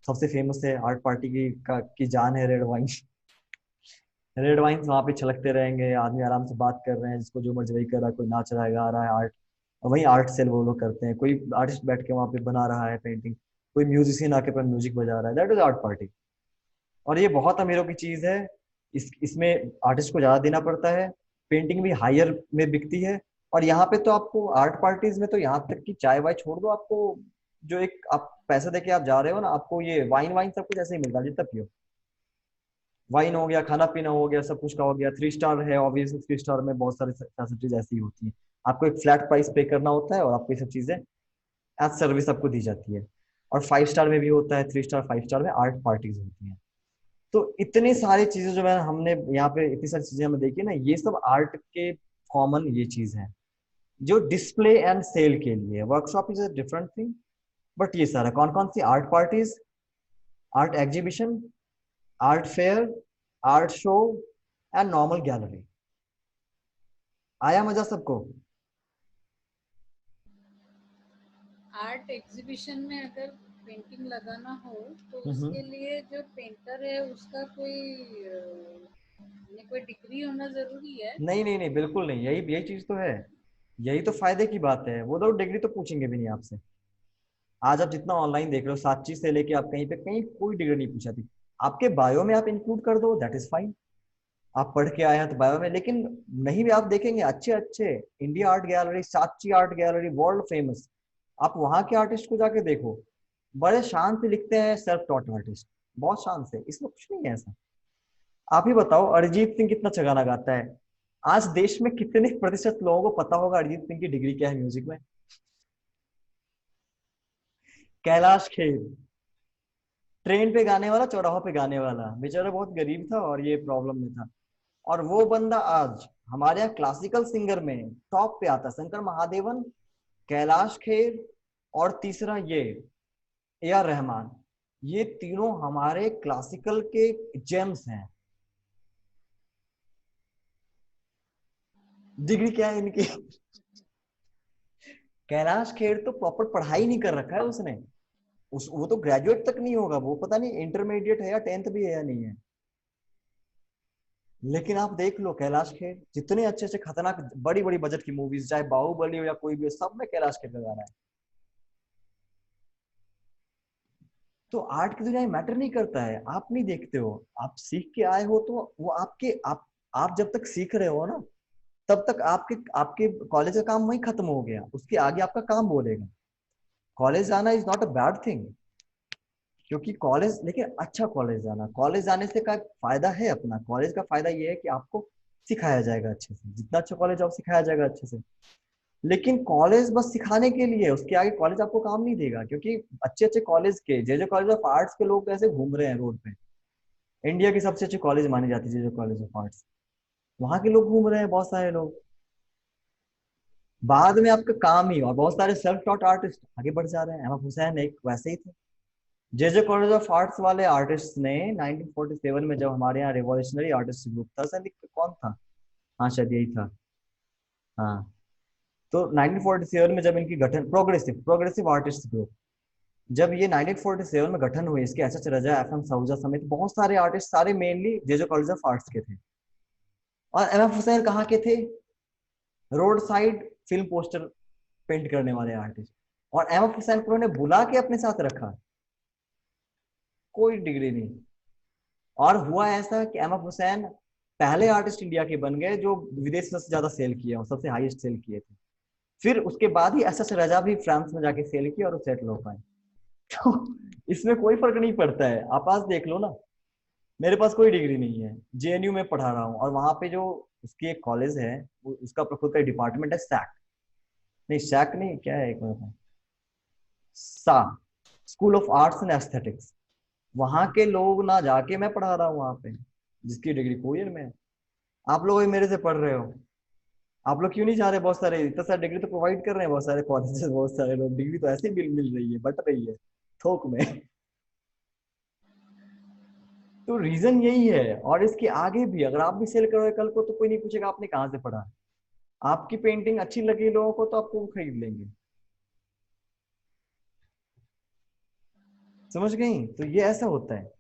सबसे फेमस है आर्ट पार्टी की जान है रेड वाइन। रेड वाइन्स वहां पे छलकते रहेंगे, आदमी आराम से बात कर रहे हैं, जिसको जो मर्जी वही कर रहा है, कोई नाच रहा है गा रहा है, आर्ट, और वही आर्ट सेल वो लोग करते हैं, कोई आर्टिस्ट बैठ के वहां पे बना रहा है पेंटिंग, कोई म्यूजिशियन आके पर म्यूजिक बजा रहा है, दैट इज आर्ट पार्टी। और ये बहुत अमीरों की चीज है, इसमें आर्टिस्ट को ज्यादा देना पड़ता है, पेंटिंग भी हायर में बिकती है, और यहाँ पे तो आपको आर्ट पार्टीज में तो यहाँ तक कि चाय वाय छोड़ दो, आपको जो एक आप पैसे देके आप जा रहे हो ना, आपको ये वाइन वाइन सब कुछ ऐसे ही मिलता है जितना पियो, वाइन हो गया, खाना पीना हो गया, सब कुछ का हो गया, 3 स्टार है ऑब्वियसली, 3 स्टार में बहुत सारी फैसिलिटीज ऐसी होती हैं, आपको एक फ्लैट प्राइस पे करना होता है, और आपको ये सब चीजें एज सर्विस आपको दी जाती है। और 5 स्टार में भी होता है, 3 स्टार 5 स्टार में आर्ट पार्टीज होती हैं। तो इतनी सारी चीजें जो है हमने यहाँ पे, इतनी सारी चीजें हमें देखी ना, ये सब आर्ट के कॉमन ये चीज है, जो डिस्प्ले एंड सेल के लिए, workshop is a different thing, but ये सारा कौन कौन सी art parties, art exhibition, art fair, art show and normal gallery, आया मजा सबको? आर्ट एग्जीबिशन में अगर पेंटिंग लगाना हो तो उसके लिए जो पेंटर है उसका कोई डिग्री होना जरूरी है? नहीं नहीं नहीं, बिल्कुल नहीं, यही यही चीज तो है, यही तो फायदे की बात है, वो तो डिग्री तो पूछेंगे भी नहीं आपसे। आज आप जितना ऑनलाइन देख रहे हो, साक्षी से लेके आप कहीं पे, कहीं कोई डिग्री नहीं पूछा थी, आपके बायो में आप इंक्लूड कर दो, दैट इज फाइन, आप पढ़ के आए हैं तो बायो में, लेकिन नहीं भी आप देखेंगे अच्छे अच्छे, इंडिया आर्ट गैलरी, साक्षी आर्ट गैलरी वर्ल्ड फेमस, आप वहां के आर्टिस्ट को जाके देखो, बड़े शान से लिखते हैं, सेल्फ टॉट आर्टिस्ट, बहुत शान से, इसमें कुछ नहीं है ऐसा। आप ही बताओ, अरिजीत सिंह कितना अच्छा गाना गाता है, आज देश में कितने प्रतिशत लोगों को पता होगा अरिजीत सिंह की डिग्री क्या है म्यूजिक में? कैलाश खेर, ट्रेन पे गाने वाला, चौराहों पे गाने वाला, बेचारा बहुत गरीब था और ये प्रॉब्लम में था, और वो बंदा आज हमारे यहाँ क्लासिकल सिंगर में टॉप पे आता है, शंकर महादेवन, कैलाश खेर, और तीसरा ये ए आर रहमान, ये तीनों हमारे क्लासिकल के जेम्स हैं। डिग्री क्या है इनकी? कैलाश खेर तो प्रॉपर पढ़ाई नहीं कर रखा है उसने, वो तो ग्रेजुएट तक नहीं होगा, वो पता नहीं इंटरमीडिएट है या 10th भी है या नहीं है, लेकिन आप देख लो कैलाश खेर जितने अच्छे अच्छे खतरनाक बड़ी बड़ी बजट की मूवीज, चाहे बाहुबली हो या कोई भी हो, सब में कैलाश खेर का गाना है। तो आर्ट की दुनिया में मैटर नहीं करता है, आप नहीं देखते हो, आप सीख के आए हो, तो वो आपके आप जब तक सीख रहे हो ना, तब तक आपके आपके कॉलेज का काम वहीं खत्म हो गया, उसके आगे आपका काम बोलेगा। कॉलेज जाना is not a bad thing, क्योंकि कॉलेज, लेकिन अच्छा कॉलेज जाना, कॉलेज जाने से का फायदा है अपना, कॉलेज का फायदा ये है कि आपको सिखाया जाएगा अच्छे से, जितना अच्छा कॉलेज आप सिखाया जाएगा अच्छे से। लेकिन कॉलेज बस सिखाने के लिए, उसके आगे कॉलेज आपको काम नहीं देगा, क्योंकि अच्छे अच्छे कॉलेज के जे कॉलेज ऑफ आर्ट्स के लोग तो ऐसे घूम रहे हैं रोड पे। इंडिया की सबसे अच्छी कॉलेज मानी जाती है जे कॉलेज ऑफ आर्ट्स, वहां के लोग घूम रहे हैं बहुत सारे लोग। बाद में आपका काम ही, और बहुत सारे सेल्फ टॉट आर्टिस्ट आगे बढ़ जा रहे हैं। अहमद हुसैन एक वैसे ही थे। जे कॉलेज ऑफ आर्ट्स वाले आर्टिस्ट ने 1947 में, जब हमारे यहाँ रिवॉल्यूशनरी आर्टिस्ट ग्रुप था, शायद कौन था, हाँ शायद यही था, हाँ, तो 1947 में जब इनकी गठन, प्रोग्रेसिव प्रोग्रेसिव आर्टिस्ट ग्रुप, जब ये 1947 में गठन हुई, इसके S H Raza, F M Souza समेत बहुत सारे आर्टिस्ट, सारे mainly J college of arts के थे। और एम एफ हुसैन कहाँ के थे? Road side film poster paint करने वाले आर्टिस्ट। और एम एफ हुसैन को उन्होंने बुला के अपने साथ रखा, कोई डिग्री नहीं। और हुआ ऐसा कि एम एफ हुसैन पहले आर्टिस्ट इंडिया के बन गए जो विदेश में सबसे ज्यादा सेल किया, सबसे हाईएस्ट सेल किए थे। फिर उसके बाद ही एस एस रजा भी फ्रांस में जाके सेल किया और सेटल हो पाए। तो इसमें कोई फर्क नहीं पड़ता है, आप आज देख लो ना, मेरे पास कोई डिग्री नहीं है, जेएनयू में पढ़ा रहा हूँ, और वहां पे जो उसकी एक कॉलेज है, उसका खुद का डिपार्टमेंट है सैक, नहीं सैक नहीं, क्या है एक मिनट, सा, school of arts and aesthetics. वहां के लोग ना जाके मैं पढ़ा रहा हूँ वहां पे, जिसकी डिग्री कोई में है। आप लोग भी मेरे से पढ़ रहे हो, आप लोग क्यों नहीं जा रहे? बहुत सारे, इतना सारा डिग्री तो प्रोवाइड कर रहे हैं बहुत सारे कॉलेजेस, बहुत सारे लोग, डिग्री तो ऐसे ही मिल रही है, बट रही है थोक में। तो रीजन यही है। और इसके आगे भी अगर आप भी सेल करोगे कल को, तो कोई नहीं पूछेगा आपने कहाँ से पढ़ा। आपकी पेंटिंग अच्छी लगी लोगों को, तो आपको वो खरीद लेंगे। समझ गई? तो ये ऐसा होता है।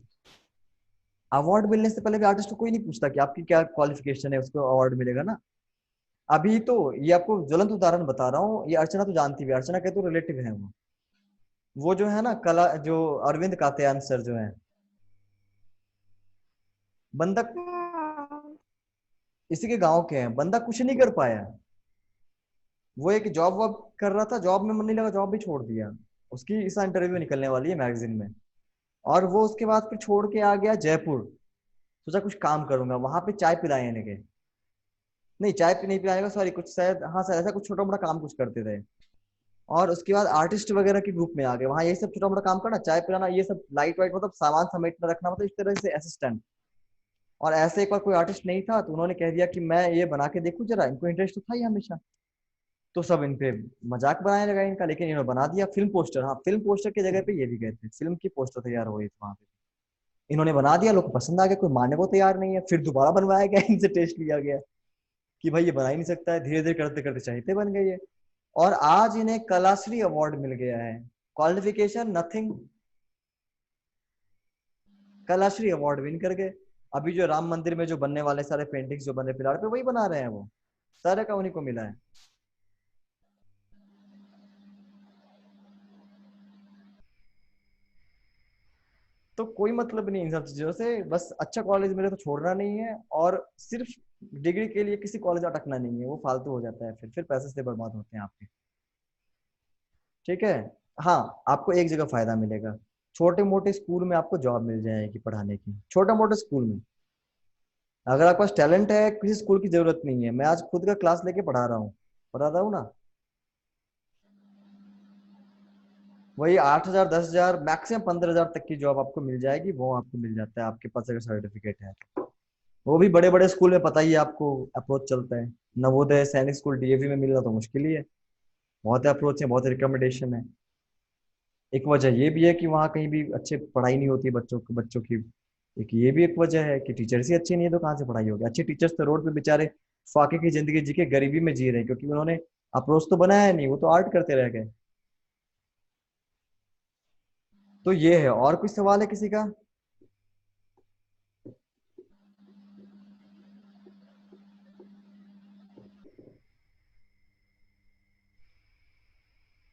अवार्ड मिलने से पहले भी आर्टिस्ट को कोई नहीं पूछता कि आपकी क्या क्वालिफिकेशन है, उसको अवार्ड मिलेगा ना। अभी तो ये आपको ज्वलंत उदाहरण बता रहा हूँ, ये अर्चना तो जानती है, अर्चना के तो रिलेटिव है वो जो है ना कला, जो अरविंद कात्यायन सर जो है, बंदा हाँ। इसी के गांव के हैं। बंदा कुछ नहीं कर पाया, वो एक जॉब वॉब कर रहा था, जॉब में मन नहीं लगा, जॉब भी छोड़ दिया। उसकी इस इंटरव्यू निकलने वाली है मैगजीन में। और वो उसके बाद फिर छोड़ के आ गया जयपुर, सोचा कुछ काम करूंगा, वहां पे चाय पिलाने के, नहीं चाय नहीं पिलाने का, सॉरी, कुछ शायद, हाँ शायद ऐसा कुछ छोटा मोटा काम कुछ करते थे। और उसके बाद आर्टिस्ट वगैरह के ग्रुप में आ गए, वहाँ ये सब छोटा मोटा काम करना, चाय पिलाना, ये सब लाइट वाइट, मतलब सामान समेटना रखना, मतलब इस तरह से असिस्टेंट। और ऐसे एक बार कोई आर्टिस्ट नहीं था, तो उन्होंने कह दिया कि मैं ये बना के देखूं जरा, इनको इंटरेस्ट तो था ही हमेशा। तो सब इन पे मजाक बनाने लगा इनका, लेकिन इन्होंने बना दिया फिल्म पोस्टर। हाँ, फिल्म पोस्टर की जगह पे ये भी गए थे, फिल्म की पोस्टर तैयार हो गई थी वहां पे। इन्होंने बना दिया, लोग को पसंद आ गया, कोई मानने को तैयार नहीं है। फिर दोबारा बनवाया गया, इनसे टेस्ट लिया गया कि भाई ये बना ही नहीं सकता है। धीरे धीरे करते करते चाहते बन गई है। और आज इन्हें कलाश्री अवार्ड मिल गया है। Qualification nothing, Kalashree award win कर गए। अभी जो राम मंदिर में जो बनने वाले सारे पेंटिंग्स जो बन रहे पिलार पे, वही बना रहे हैं वो, सारे का उन्हीं को मिला है। तो कोई मतलब नहीं इन सब चीजों से, बस अच्छा कॉलेज मिले तो छोड़ना नहीं है, और सिर्फ डिग्री के लिए किसी कॉलेज अटकना नहीं है, वो फालतू हो जाता है, फिर पैसे से बर्बाद होते हैं आपके। ठीक है। हाँ, आपको एक जगह फायदा मिलेगा, छोटे मोटे स्कूल में आपको जॉब मिल जाएगी पढ़ाने की, छोटे मोटे स्कूल में। अगर आपके पास टैलेंट है, किसी स्कूल की जरूरत नहीं है। मैं आज खुद का क्लास लेके पढ़ा रहा हूँ ना, वही 8,000 10,000 मैक्सिमम 15,000 तक की जॉब आपको मिल जाएगी, वो आपको मिल जाता है आपके पास अगर सर्टिफिकेट है। वो भी बड़े बड़े स्कूल में पता ही है आपको, अप्रोच चलता है। नवोदय सैनिक स्कूल डीएवी में मिलना तो मुश्किल ही है, बहुत अप्रोच है, बहुत रिकमेंडेशन है। एक वजह ये भी है कि वहाँ कहीं भी अच्छे पढ़ाई नहीं होती बच्चों की। एक ये भी एक वजह है कि टीचर्स ही अच्छे नहीं है, तो कहाँ से पढ़ाई होगी? अच्छे टीचर्स तो रोड पे बेचारे फाके की जिंदगी जी के गरीबी में जी रहे हैं, क्योंकि उन्होंने अप्रोच तो बनाया नहीं, वो तो आर्ट करते रह गए। तो ये है। और कुछ सवाल है किसी का?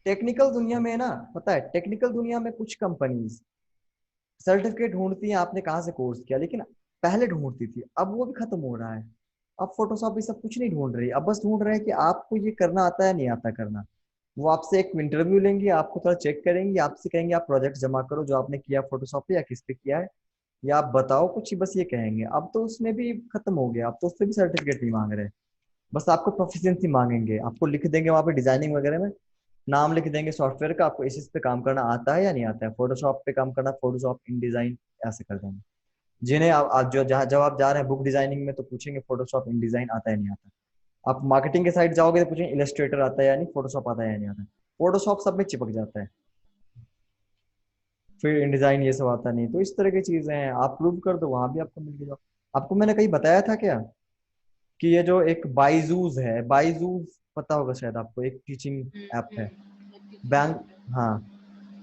टेक्निकल दुनिया में ना, पता है, टेक्निकल दुनिया में कुछ कंपनीज सर्टिफिकेट ढूंढती हैं आपने कहाँ से कोर्स किया, लेकिन पहले ढूंढती थी, अब वो भी खत्म हो रहा है। अब फोटोशॉप ये सब कुछ नहीं ढूंढ रही, अब बस ढूंढ रहे हैं कि आपको ये करना आता है नहीं आता करना। वो आपसे एक इंटरव्यू लेंगे, आपको थोड़ा चेक करेंगे, आपसे कहेंगे आप प्रोजेक्ट जमा करो जो आपने किया फोटोशॉप पे या किस पे किया है, या आप बताओ कुछ ही, बस ये कहेंगे। अब तो उसमें भी खत्म हो गया, अब तो उससे भी सर्टिफिकेट नहीं मांग रहे, बस आपको प्रोफिशिएंसी मांगेंगे, आपको लिख देंगे वहां पे डिजाइनिंग वगैरह में, नाम लिख देंगे सॉफ्टवेयर का, आपको इस पे काम करना आता है या नहीं आता है, फोटोशॉप पे काम करना, फोटोशॉप इन डिजाइन, ऐसे कर देंगे। जिन्हें आप जो जहाँ जब आप जा रहे हैं बुक डिजाइनिंग में तो पूछेंगे फोटोशॉप इन डिजाइन आता है नहीं आता है। आप मार्केटिंग के साइड जाओगे तो पूछेंगे इलस्ट्रेटर आता है या नहीं, फोटोशॉप आता है या नहीं आता है। फोटोशॉप सब में चिपक जाता है, फिर इन डिजाइन ये सब आता नहीं। तो इस तरह की चीजें हैं, आप प्रूव कर दो वहां भी आपको मिल गया। आपको मैंने कहीं बताया था क्या कि ये जो एक बाइजूस है, बाइजूस पता होगा शायद आपको, एक टीचिंग ऐप है, टीचिंग बैंक, ऐप है। हाँ।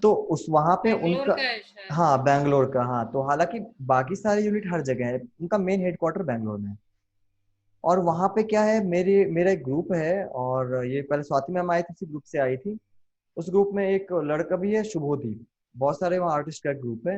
तो उस वहां पे बैंगलोर उनका, का है शायद। हाँ बैंगलोर का, हाँ। तो हालांकि बाकी सारे यूनिट हर जगह है, उनका मेन हेडक्वार्टर बैंगलोर में है। और वहां पे क्या है, मेरा एक ग्रुप है, और ये पहले स्वाति मैम आई थी, इसी ग्रुप से आई थी। उस ग्रुप में एक लड़का भी है शुभोदीप, बहुत सारे वहाँ आर्टिस्ट का ग्रुप है,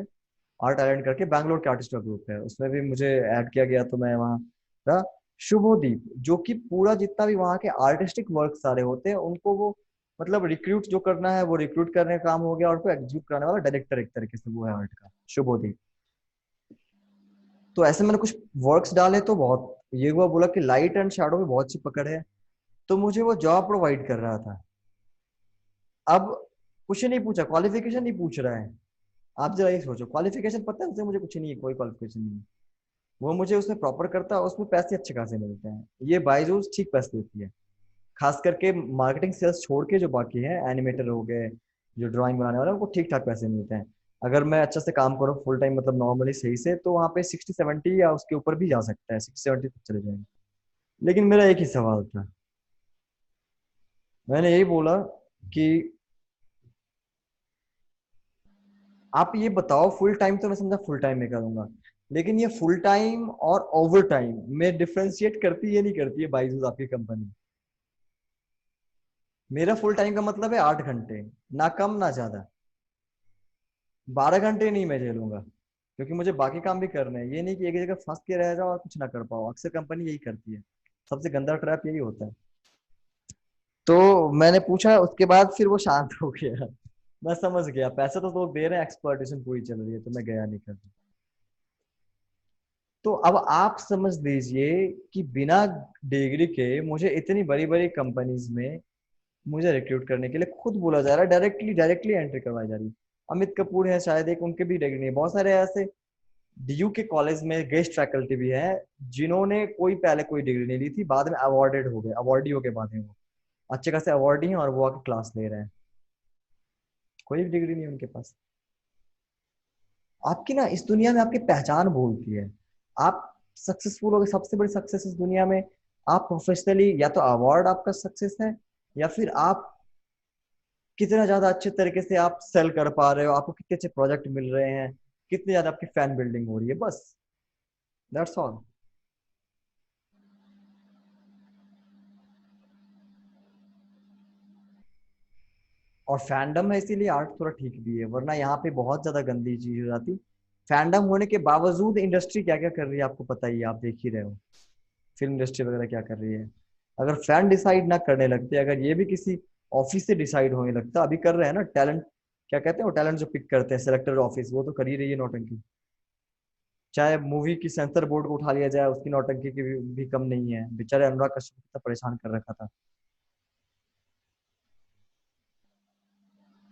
आर्ट टैलेंट करके बैंगलोर के आर्टिस्ट का ग्रुप है, उसमें भी मुझे ऐड किया गया तो मैं वहाँ था। शुभोदीप जो कि पूरा जितना भी वहाँ के आर्टिस्टिक वर्क सारे होते हैं उनको वो मतलब रिक्रूट जो करना है वो रिक्रूट करने का काम हो गया, और को एग्जीक्यूट कराने वाला डायरेक्टर एक तरीके से वो है आर्ट का, शुभोदीप। तो ऐसे मैंने कुछ वर्क्स डाले तो बहुत ये हुआ, बोला कि लाइट एंड शैडो में बहुत अच्छी पकड़ है, तो मुझे वो जॉब प्रोवाइड कर रहा था। अब कुछ नहीं पूछा, क्वालिफिकेशन नहीं पूछ रहा है। आप जरा ये सोचो, क्वालिफिकेशन पता है उससे, मुझे कुछ नहीं है, कोई क्वालिफिकेशन नहीं है। वो मुझे उसमें प्रॉपर करता है, उसमें पैसे अच्छे खासे मिलते हैं, ये बायजूस ठीक पैसे देती है। खास करके मार्केटिंग सेल्स छोड़ के जो बाकी है, एनिमेटर हो गए, जो ड्राइंग बनाने वाले हैं, उनको ठीक ठाक पैसे मिलते हैं। अगर मैं अच्छा से काम करूँ फुल टाइम मतलब नॉर्मली सही से, तो वहाँ पे 60-70 या उसके ऊपर भी जा सकता है, 60-70 तक चले जाएंगे। लेकिन मेरा एक ही सवाल था, मैंने यही बोला कि आप ये बताओ, फुल टाइम तो मैं समझा फुल टाइम में करूंगा, लेकिन ये फुल टाइम और ओवर टाइम में डिफ्रेंशिएट करती है नहीं करती है बाइजूस आपकी कंपनी? मेरा फुल टाइम का मतलब है 8 घंटे, ना कम ना ज्यादा। 12 घंटे नहीं मैं झेलूंगा, क्योंकि मुझे बाकी काम भी करने हैं। ये नहीं कि एक जगह फंस के रह जाओ और कुछ ना कर पाओ, अक्सर कंपनी यही करती है, सबसे गंदा ट्रैप यही होता है। तो मैंने पूछा, उसके बाद फिर वो शांत हो गया। मैं समझ गया पैसे तो लोग दे रहे हैं, एक्सप्लॉइटेशन पूरी चल रही है, तो मैं गया नहीं कर। तो अब आप समझ लीजिए कि बिना डिग्री के मुझे इतनी बड़ी बड़ी कंपनीज में मुझे रिक्रूट करने के लिए खुद बोला जा रहा है, डायरेक्टली डायरेक्टली एंट्री करवाई जा रही है। अमित कपूर है शायद एक, उनके भी डिग्री नहीं है, बहुत सारे ऐसे डीयू के कॉलेज में गेस्ट फैकल्टी भी है जिन्होंने कोई पहले कोई डिग्री नहीं ली थी, बाद में अवॉर्डेड हो गए, अवॉर्डी हो गए बाद में, वो अच्छे खासे अवॉर्डी हैं और वो आके क्लास ले रहे हैं, कोई डिग्री नहीं है उनके पास। आपकी ना इस दुनिया में आपकी पहचान बोलती है। आप सक्सेसफुल हो गए, सबसे बड़ी सक्सेस इस दुनिया में, आप प्रोफेशनली या तो अवार्ड आपका सक्सेस है, या फिर आप कितना ज्यादा अच्छे तरीके से आप सेल कर पा रहे हो, आपको कितने अच्छे प्रोजेक्ट मिल रहे हैं, कितनी ज्यादा आपकी फैन बिल्डिंग हो रही है, बस दैट्स ऑल। और फैंडम है इसीलिए आर्ट थोड़ा ठीक भी है, वरना यहाँ पे बहुत ज्यादा गंदी चीज हो जाती। फैंडम होने के बावजूद इंडस्ट्री क्या क्या कर रही है आपको पता ही है, आप देख ही रहे हो फिल्म इंडस्ट्री वगैरह क्या कर रही है। अगर फैन डिसाइड ना करने लगते, अगर ये भी किसी ऑफिस से डिसाइड होने लगता, अभी कर रहे हैं ना टैलेंट, क्या कहते हैं वो टैलेंट जो पिक करते हैं सिलेक्टर ऑफिस, वो तो कर ही रही है नौटंकी। चाहे मूवी की सेंसर बोर्ड को उठा लिया जाए, उसकी नौटंकी की भी कम नहीं है, बेचारे अनुराग कश्यप को कितना परेशान कर रखा था।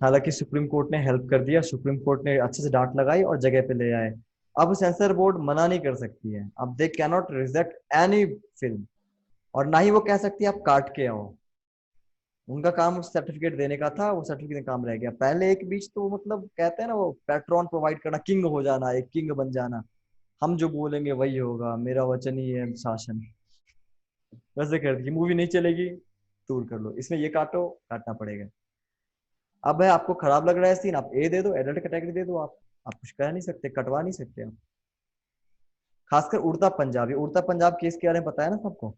हालांकि सुप्रीम कोर्ट ने हेल्प कर दिया, सुप्रीम कोर्ट ने अच्छे से डांट लगाई और जगह पे ले आए। अब सेंसर बोर्ड मना नहीं कर सकती है, अब they can not reject any film, और ना ही वो कह सकती है आप काट के आओ। उनका काम सर्टिफिकेट देने का था, वो सर्टिफिकेट काम रह गया। पहले एक बीच तो मतलब कहते हैं ना वो पैट्रॉन प्रोवाइड करना, किंग हो जाना, एक किंग बन जाना, हम जो बोलेंगे वही होगा, मेरा वचन ही है शासन, वैसे कर दी मूवी नहीं चलेगी, दूर कर लो, इसमें ये काटो, काटना पड़ेगा। अब है आपको खराब लग रहा है सीन, आप ए दे दो, एडल्ट कैटेगरी दे दो, आप कुछ कह नहीं सकते, कटवा नहीं सकते आप। खासकर उड़ता पंजाब, ये उड़ता पंजाब केस के बारे में पता है ना सबको।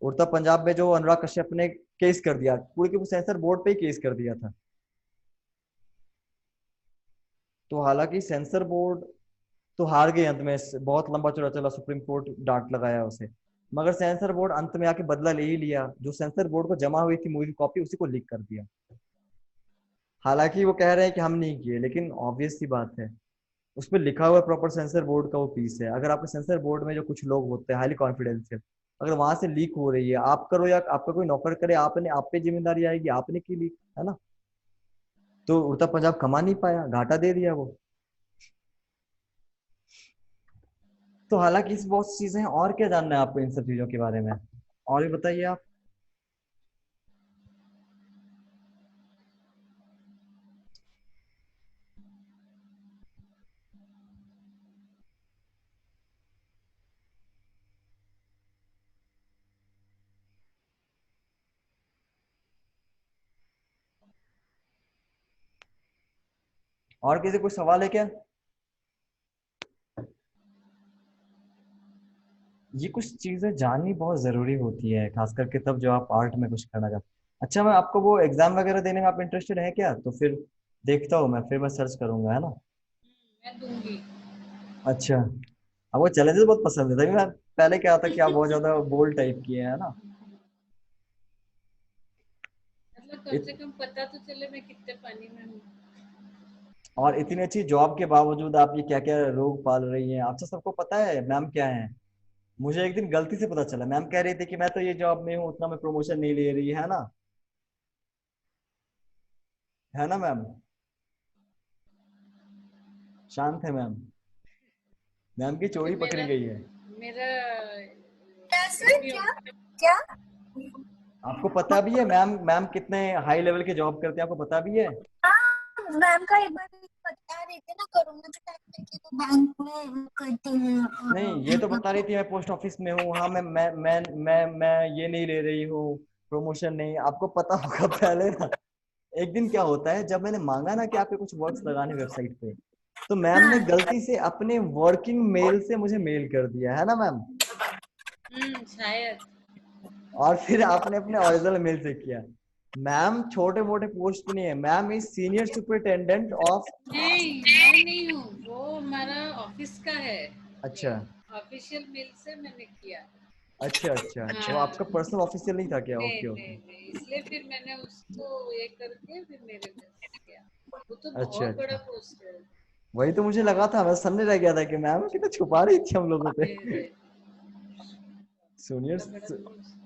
उड़ता पंजाब में जो अनुराग कश्यप ने केस कर दिया, पूरे के सेंसर बोर्ड पे ही केस कर दिया था। तो हालांकि सेंसर बोर्ड तो हार गई अंत में, बहुत लंबा चौड़ा चला, सुप्रीम कोर्ट डांट लगाया उसे, मगर सेंसर बोर्ड अंत में आके बदला ले ही लिया, जो सेंसर बोर्ड को जमा हुई थी मूवी कॉपी उसी को लीक कर दिया। हालांकि वो कह रहे हैं कि हम नहीं किए, लेकिन ऑब्वियस सी बात है उस पर लिखा हुआ प्रॉपर सेंसर बोर्ड का वो पीस है। अगर आपके सेंसर बोर्ड में जो कुछ लोग होते हैं हाईली कॉन्फिडेंशियल, अगर वहां से लीक हो रही है, आप करो या आपका कोई नौकर करे, आपने आप पे जिम्मेदारी आएगी, आपने की लीक, है ना। तो उड़ता पंजाब कमा नहीं पाया, घाटा दे दिया वो। तो हालांकि इस बहुत सी चीजें हैं। और क्या जानना है आपको इन सब चीजों के बारे में, और भी बताइए आप। और किसी कोई सवाल है क्या? ये कुछ चीजें जाननी बहुत जरूरी होती है, खास करके तब जब आप आर्ट में कुछ करना चाहते हैं। अच्छा, मैं आपको वो एग्जाम वगैरह देने में आप इंटरेस्टेड है क्या? तो फिर देखता हूँ मैं, फिर मैं सर्च करूंगा, है ना। मैं दूंगी। अच्छा, अब वो चैलेंजेस बहुत पसंद है, तभी मैं पहले क्या था कि आप बहुत ज्यादा बोल्ड टाइप की है ना। मतलब कम से कम पता तो चले मैं कितने पानी में हूँ। और इतनी अच्छी जॉब के बावजूद आप ये क्या क्या रोग पाल रही हैं, आपसे सबको पता है मैम क्या है? मुझे एक दिन गलती से पता चला, मैम कह रही थी कि मैं तो ये जॉब में हूँ, उतना मैं प्रमोशन नहीं ले रही, है ना। है ना मैम? शांत है मैम, मैम की तो चोरी पकड़ी मेरा गई है। मेरा क्या क्या आपको पता भी है मैम मैम कितने हाई लेवल के जॉब करते हैं, आपको पता भी है? हाँ मैम का एक बार बता रही थी ना, कोरोना के टाइम में कि वो बैंक में करती नहीं, ये तो है। बता रही थी मैं पोस्ट ऑफिस में हूँ, हाँ मैं ये नहीं ले रही हूँ, प्रमोशन नहीं। आपको पता होगा पहले ना, एक दिन क्या होता है, जब मैंने मांगा ना कि आपके कुछ वर्क्स लगाने वेबसाइट पे, तो मैम ने हाँ गलती से अपने वर्किंग मेल से मुझे मेल कर दिया, है ना मैम। शायद। और फिर आपने अपने ओरिजिनल मेल से किया। मैम छोटे मोटे पोस्ट पे नहीं है, ma'am is senior superintendent of. नहीं, मैं नहीं हूँ, वो हमारा ऑफिस का है। अच्छा ऑफिशियल मेल से मैंने किया। अच्छा अच्छा, वो हाँ। आपका पर्सनल ऑफिशियल नहीं था क्या? नहीं ओके नहीं ओके। नहीं, इसलिए फिर मैंने उसको ये करके फिर मेरे में से किया। वो तो अच्छा बहुत बड़ा अच्छा, पोस्ट है। वही तो मुझे लगा था, मैं सामने रह गया था कि मैम कितना छुपा रही थी हम लोगों से। नहीं नहीं, सीनियर बड़ा बड़ा पोस्ट।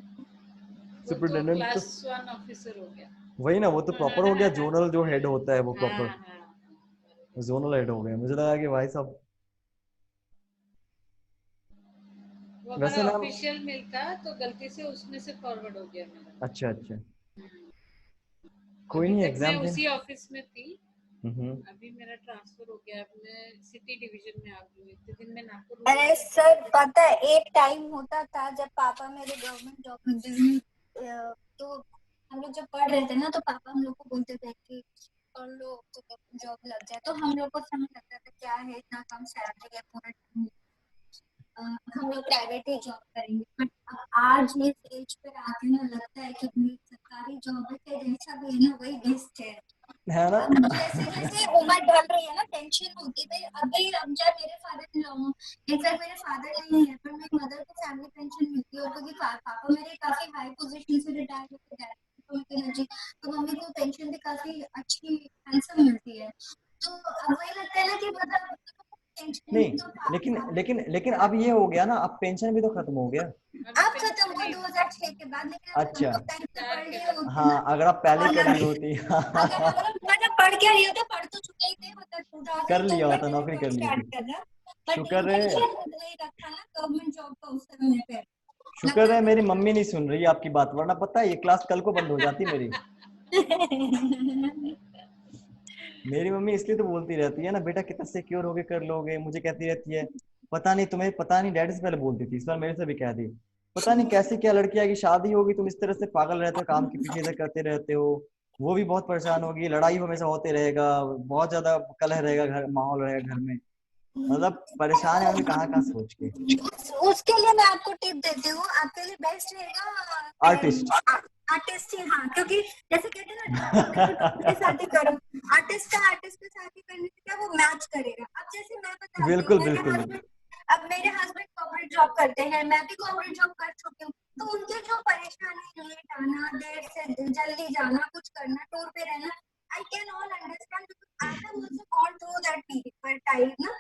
वो तो सुपरिटेंडेंट तो क्लास 1 ऑफिसर हो गया। वही ना, वो तो प्रॉपर हो गया, जोनल जो हेड होता है वो हाँ प्रॉपर हाँ। जोनल हेड हो गया। मुझे लगा कि भाई साहब। वो वैसे हमारा मैम, ऑफिशियल मेल था तो गलती से उसमें से फॉरवर्ड हो गया मेरा। अच्छा अच्छा, हम्म। कोई अभी नहीं, तक मैं एग्जाम उसी देना। ऑफिस में थी। हम्म। अभी मेरा ट्रांसफर हो गया, अब मैं सिटी डिवीजन में आ गई हूँ। इतने दिन में नागपुर में अरे सर पता है, एक टाइम होता था जब पापा मेरे गवर्नमेंट जॉब में थे, तो हम लोग जब पढ़ रहे थे ना, तो पापा हम लोग को बोलते थे कि पढ़ लो तो गवर्नमेंट जॉब लग जाए। तो हम लोग को समझ लगता था क्या है, इतना कम सैलरी है, पूरा time हम लोग प्राइवेट ही जॉब करेंगे। बट अब आज इस एज पे आके ना लगता है कि भाई सरकारी जॉब है, जैसा भी है ना वही बेस्ट है। है ना। अब जैसे जैसे उम्र बढ़ रही है ना, टेंशन होती है भाई। अभी अब जब मेरे फादर इन लोगों, इनफैक्ट मेरे फादर नहीं है, पर मेरी मदर को फैमिली पेंशन मिलती है, क्योंकि पापा मेरे काफी हाई पोजीशन से रिटायर होकर गए एनर्जी, तो मम्मी को पेंशन भी काफी अच्छी हैंडसम मिलती है। तो अब वही लगता है ना कि मतलब पेंशन नहीं, भी तो लेकिन लेकिन लेकिन अब ये हो गया ना, अब पेंशन भी तो खत्म हो गया। अभी अब खत्म पेंशन हुआ नहीं। 2006 के बाद, लेकिन अगर हम अच्छा, लोग टाइम पे चार पढ़ के लिए बाद। होते ना हाँ अगर आप पहले तो कर ली अलग। होती। अगर मतलब पढ़ के रही होते, पढ़ तो चुके ही थे, मतलब कर 2002 लिया में होता, मैंने नौकरी कर पढ़ ली स्टार्ट होती। करा। बट शुक्र है, इंटेंशन नहीं रखा ना गवर्नमेंट जॉब का उस समय पे। शुक्र लगता है था मेरी मम्मी नहीं सुन रही है आपकी बात, वरना पता है ये क्लास कल को बंद हो जाती मेरी। मेरी मम्मी इसलिए तो बोलती रहती है ना, बेटा कितना सिक्योर होके कर लोगे, मुझे कहती रहती है पता नहीं तुम्हें, पता नहीं, डैडी से पहले बोलती थी, इस बार मेरे से भी कह दी, पता नहीं कैसी क्या लड़कियां की शादी होगी, तुम इस तरह से पागल रहते हो, काम के पीछे इधर करते रहते हो, वो भी बहुत परेशान होगी, लड़ाई हमेशा होते रहेगा, बहुत ज्यादा कलह रहेगा, घर माहौल रहेगा घर में। मतलब परेशान है मम्मी कहाँ कहाँ सोच के। उसके लिए मैं आपको टिप देती हूँ, आपके लिए बेस्ट आर्टिस्ट। रहेगा आर्टिस्ट ही। हाँ, क्योंकि जैसे कहते हैं ना, डॉक्टर को डॉक्टर के साथ ही करो, आर्टिस्ट का आर्टिस्ट के साथ ही करने से क्या वो मैच करेगा। अब जैसे मैं बताती हूँ, बिल्कुल मेरे बिल्कुल। हस्बैंड अब मेरे हस्बैंड कॉर्पोरेट जॉब करते हैं, मैं भी कॉर्पोरेट जॉब कर चुकी हूँ, तो उनके जो परेशानी, लेट आना, देर से जल्दी जाना, कुछ करना, टूर पे रहना, I can all understand because I have also gone through that period time ना,